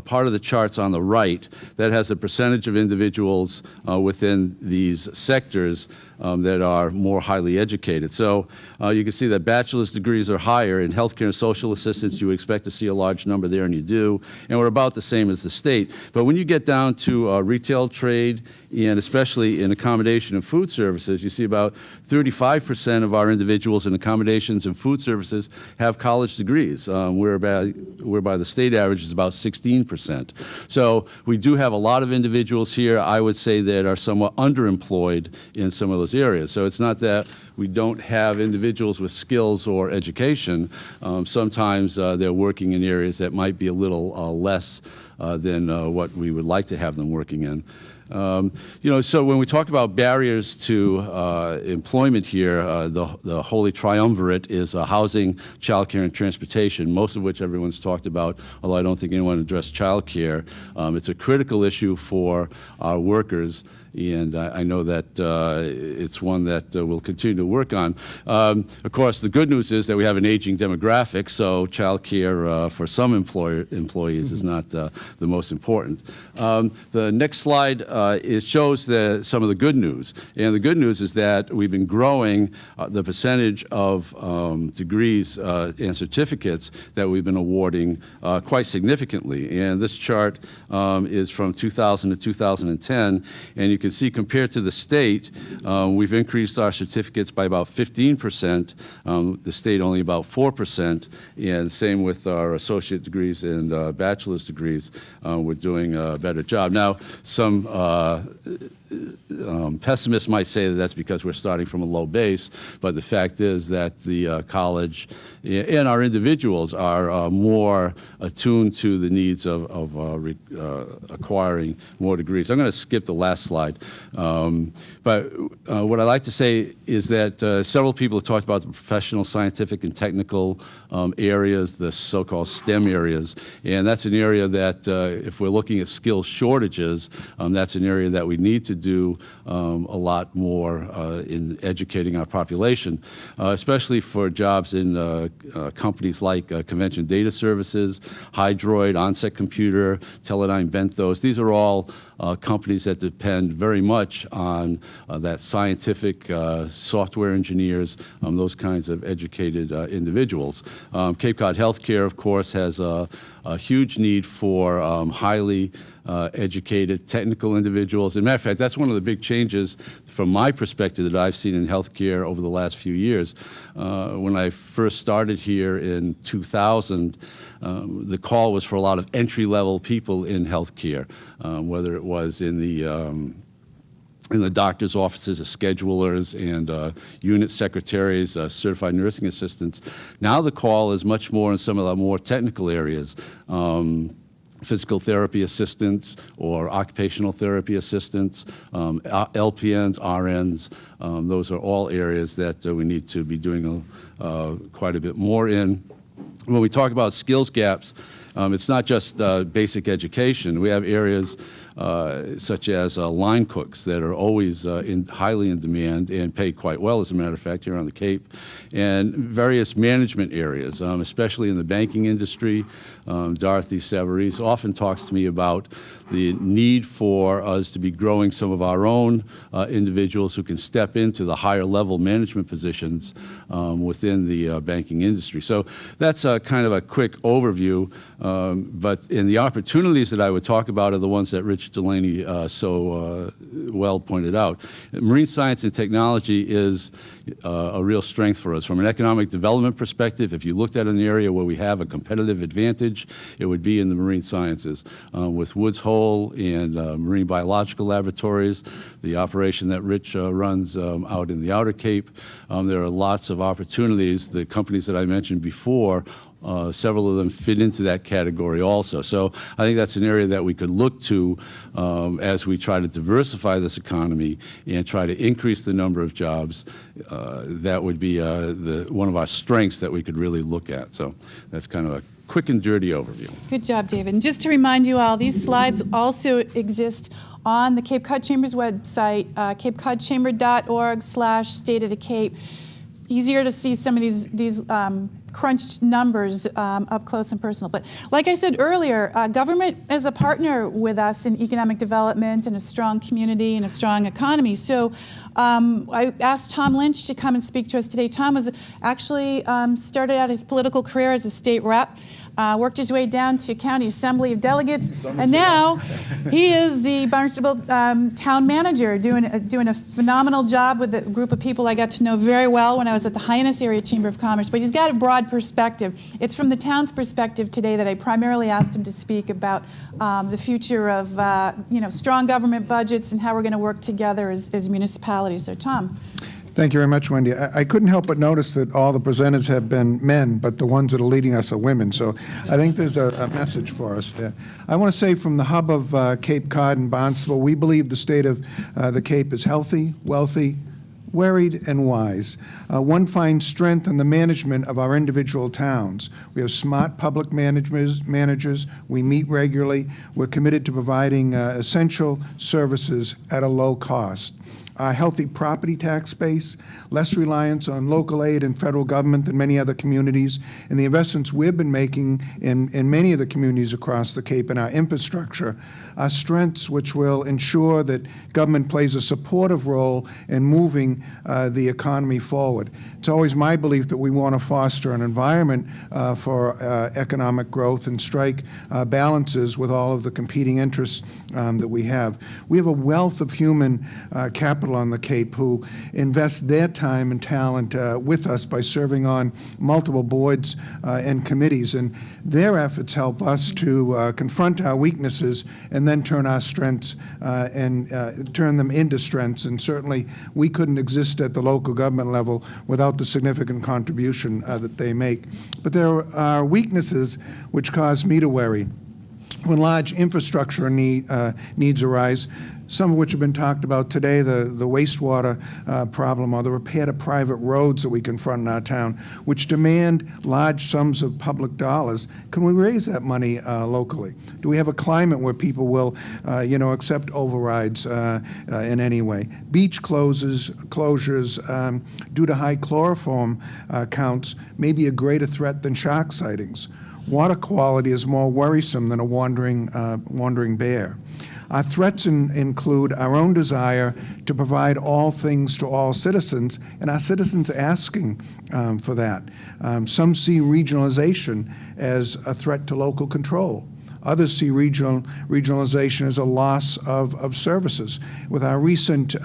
part of the charts on the right, that has a percentage of individuals within these sectors that are more highly educated. So you can see that bachelor's degrees are higher. In healthcare and social assistance, you would expect to see a large number there, and you do. And we're about the same as the state. But when you get down to retail trade, and especially in accommodation and food services, you see about 35% of our individuals in accommodations and food services have college degrees, whereby the state average is about 16%. So we do have a lot of individuals here, I would say, that are somewhat underemployed in some of those areas. So it's not that we don't have individuals with skills or education. Sometimes they're working in areas that might be a little less than what we would like to have them working in. So when we talk about barriers to employment here, the holy triumvirate is housing, childcare, and transportation, most of which everyone's talked about, although I don't think anyone addressed childcare. It's a critical issue for our workers, and I know that it's one that we'll continue to work on. Of course, the good news is that we have an aging demographic, so child care for some employees is not the most important. The next slide it shows some of the good news, and the good news is that we've been growing the percentage of degrees and certificates that we've been awarding quite significantly. And this chart is from 2000 to 2010, and you can see compared to the state, we've increased our certificates by about 15%, the state only about 4%, and same with our associate degrees and bachelor's degrees. We're doing a better job. Now, some pessimists might say that that's because we're starting from a low base, but the fact is that the college and our individuals are more attuned to the needs of acquiring more degrees. I'm going to skip the last slide. But what I like to say is that several people have talked about the professional, scientific, and technical areas, the so-called STEM areas, and that's an area that if we're looking at skill shortages, that's an area that we need to do a lot more in educating our population, especially for jobs in companies like Convention Data Services, Hydroid, Onset Computer, Teledyne Benthos. These are all companies that depend very much on that scientific software engineers, those kinds of educated individuals. Cape Cod Healthcare, of course, has a huge need for highly educated technical individuals. As a matter of fact, that's one of the big changes from my perspective that I've seen in healthcare over the last few years. When I first started here in 2000, the call was for a lot of entry-level people in healthcare, whether it was in the in the doctor's offices as schedulers and unit secretaries, certified nursing assistants. Now the call is much more in some of the more technical areas. Physical therapy assistants or occupational therapy assistants, LPNs, RNs, those are all areas that we need to be doing quite a bit more in. When we talk about skills gaps, it's not just basic education. We have areas such as line cooks that are always highly in demand and paid quite well, as a matter of fact, here on the Cape, and various management areas, especially in the banking industry. Dorothy Savarese often talks to me about the need for us to be growing some of our own individuals who can step into the higher level management positions within the banking industry. So that's kind of a quick overview, but in the opportunities that I would talk about are the ones that Rich Delaney so well pointed out. Marine science and technology is a real strength for us. From an economic development perspective, if you looked at an area where we have a competitive advantage, it would be in the marine sciences. With Woods Hole and Marine Biological Laboratories, the operation that Rich runs out in the Outer Cape, there are lots of opportunities. The companies that I mentioned before, several of them fit into that category also. So I think that's an area that we could look to as we try to diversify this economy and try to increase the number of jobs. That would be one of our strengths that we could really look at. So that's kind of a quick and dirty overview. Good job, David. And just to remind you all, these slides also exist on the Cape Cod Chamber's website, capecodchamber.org/StateOfTheCape. Easier to see some of these crunched numbers up close and personal. But like I said earlier, government is a partner with us in economic development and a strong community and a strong economy. So I asked Tom Lynch to come and speak to us today. Tom was actually started out his political career as a state rep, worked his way down to County Assembly of Delegates, and now he is the Barnstable town manager, doing a phenomenal job with a group of people I got to know very well when I was at the Hyannis Area Chamber of Commerce. But he's got a broad perspective. It's from the town's perspective today that I primarily asked him to speak about the future of strong government budgets and how we're going to work together as municipalities. So, Tom. Thank you very much, Wendy. I couldn't help but notice that all the presenters have been men, but the ones that are leading us are women. So I think there's a message for us there. I want to say from the hub of Cape Cod and Barnstable, we believe the state of the Cape is healthy, wealthy, worried, and wise. One finds strength in the management of our individual towns. We have smart public managers. We meet regularly. We're committed to providing essential services at a low cost. A healthy property tax base, less reliance on local aid and federal government than many other communities, and the investments we've been making in many of the communities across the Cape in our infrastructure are strengths which will ensure that government plays a supportive role in moving the economy forward. It's always my belief that we want to foster an environment for economic growth and strike balances with all of the competing interests that we have. We have a wealth of human capital on the Cape who invest their time and talent with us by serving on multiple boards and committees, and their efforts help us to confront our weaknesses and then turn our strengths and turn them into strengths. And certainly we couldn't exist at the local government level without the significant contribution that they make. But there are weaknesses which cause me to worry. When large infrastructure needs arise, some of which have been talked about today, the wastewater problem or the repair to private roads that we confront in our town, which demand large sums of public dollars. Can we raise that money locally? Do we have a climate where people will, accept overrides in any way? Beach closures due to high chloroform counts may be a greater threat than shark sightings. Water quality is more worrisome than a wandering bear. Our threats include our own desire to provide all things to all citizens, and our citizens asking for that. Some see regionalization as a threat to local control. Others see regionalization as a loss of services. With our recent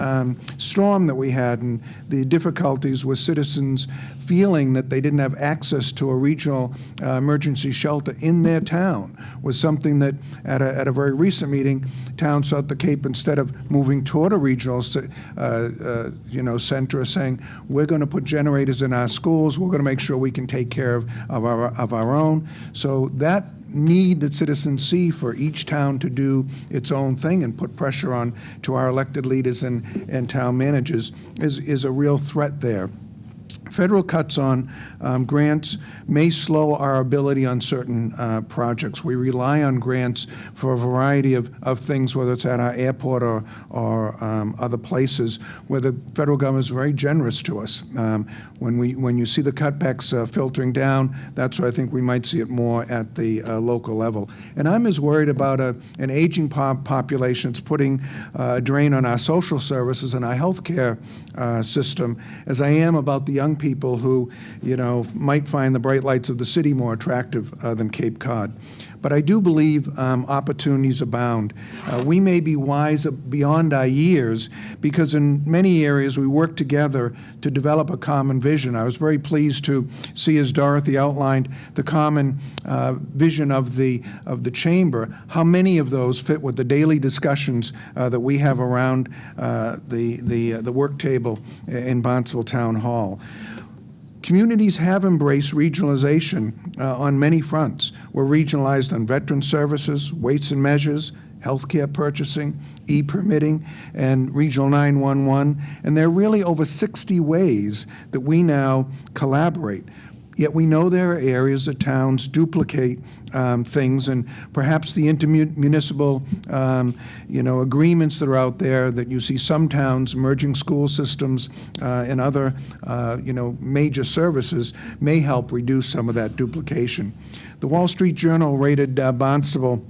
storm that we had and the difficulties with citizens feeling that they didn't have access to a regional emergency shelter in their town was something that at a very recent meeting, towns throughout the Cape, instead of moving toward a regional center, are saying, we're going to put generators in our schools, we're going to make sure we can take care of our own. So that need that citizens see for each town to do its own thing and put pressure on to our elected leaders and town managers is a real threat there. Federal cuts on grants may slow our ability on certain projects. We rely on grants for a variety of things, whether it's at our airport or other places where the federal government is very generous to us. When you see the cutbacks filtering down, that's where I think we might see it more at the local level. And I'm as worried about an aging population that's putting a drain on our social services and our health care system as I am about the young people who, might find the bright lights of the city more attractive than Cape Cod. But I do believe opportunities abound. We may be wise beyond our years because in many areas we work together to develop a common vision. I was very pleased to see, as Dorothy outlined, the common vision of the chamber, how many of those fit with the daily discussions that we have around the work table in Barnstable Town Hall. Communities have embraced regionalization on many fronts. We're regionalized on veteran services, weights and measures, healthcare purchasing, e-permitting, and regional 911. And there are really over 60 ways that we now collaborate. Yet we know there are areas that towns duplicate things, and perhaps the intermunicipal, agreements that are out there that you see some towns merging school systems and other, major services may help reduce some of that duplication. The Wall Street Journal rated Barnstable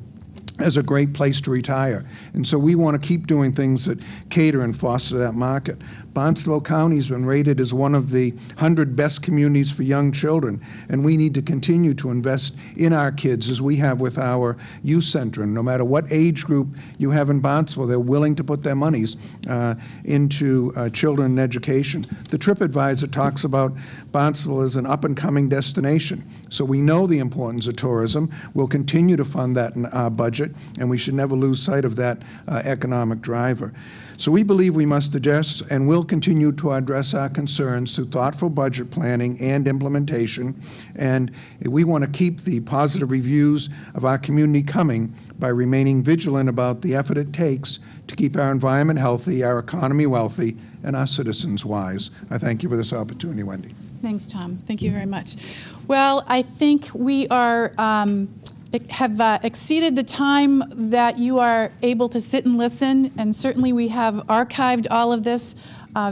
as a great place to retire. And so we want to keep doing things that cater and foster that market. Barnstable County has been rated as one of the 100 best communities for young children, and we need to continue to invest in our kids as we have with our youth center. And no matter what age group you have in Barnstable, they're willing to put their monies into children and education. The TripAdvisor talks about Barnstable as an up-and-coming destination. So we know the importance of tourism. We'll continue to fund that in our budget, and we should never lose sight of that economic driver. So we believe we must address and will continue to address our concerns through thoughtful budget planning and implementation. And we want to keep the positive reviews of our community coming by remaining vigilant about the effort it takes to keep our environment healthy, our economy wealthy, and our citizens wise. I thank you for this opportunity, Wendy. Thanks, Tom. Thank you very much. Well, I think we are have exceeded the time that you are able to sit and listen, and certainly we have archived all of this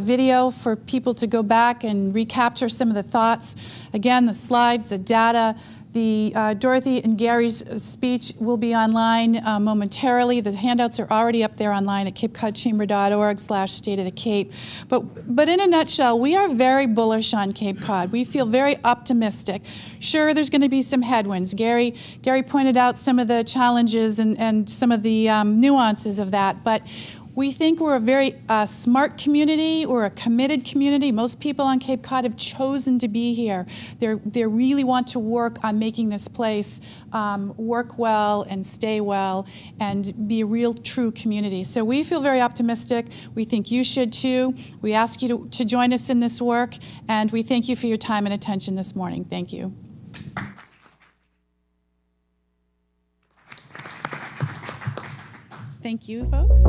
video for people to go back and recapture some of the thoughts. Again, the slides, the data, the Dorothy and Gary's speech will be online momentarily. The handouts are already up there online at capecodchamber.org/StateOfTheCape. But in a nutshell, we are very bullish on Cape Cod. We feel very optimistic. Sure, there's going to be some headwinds. Gary pointed out some of the challenges and some of the nuances of that, but we think we're a very smart community. We're a committed community. Most people on Cape Cod have chosen to be here. They really want to work on making this place work well and stay well and be a real, true community. So we feel very optimistic. We think you should too. We ask you to join us in this work, and we thank you for your time and attention this morning. Thank you. Thank you, folks.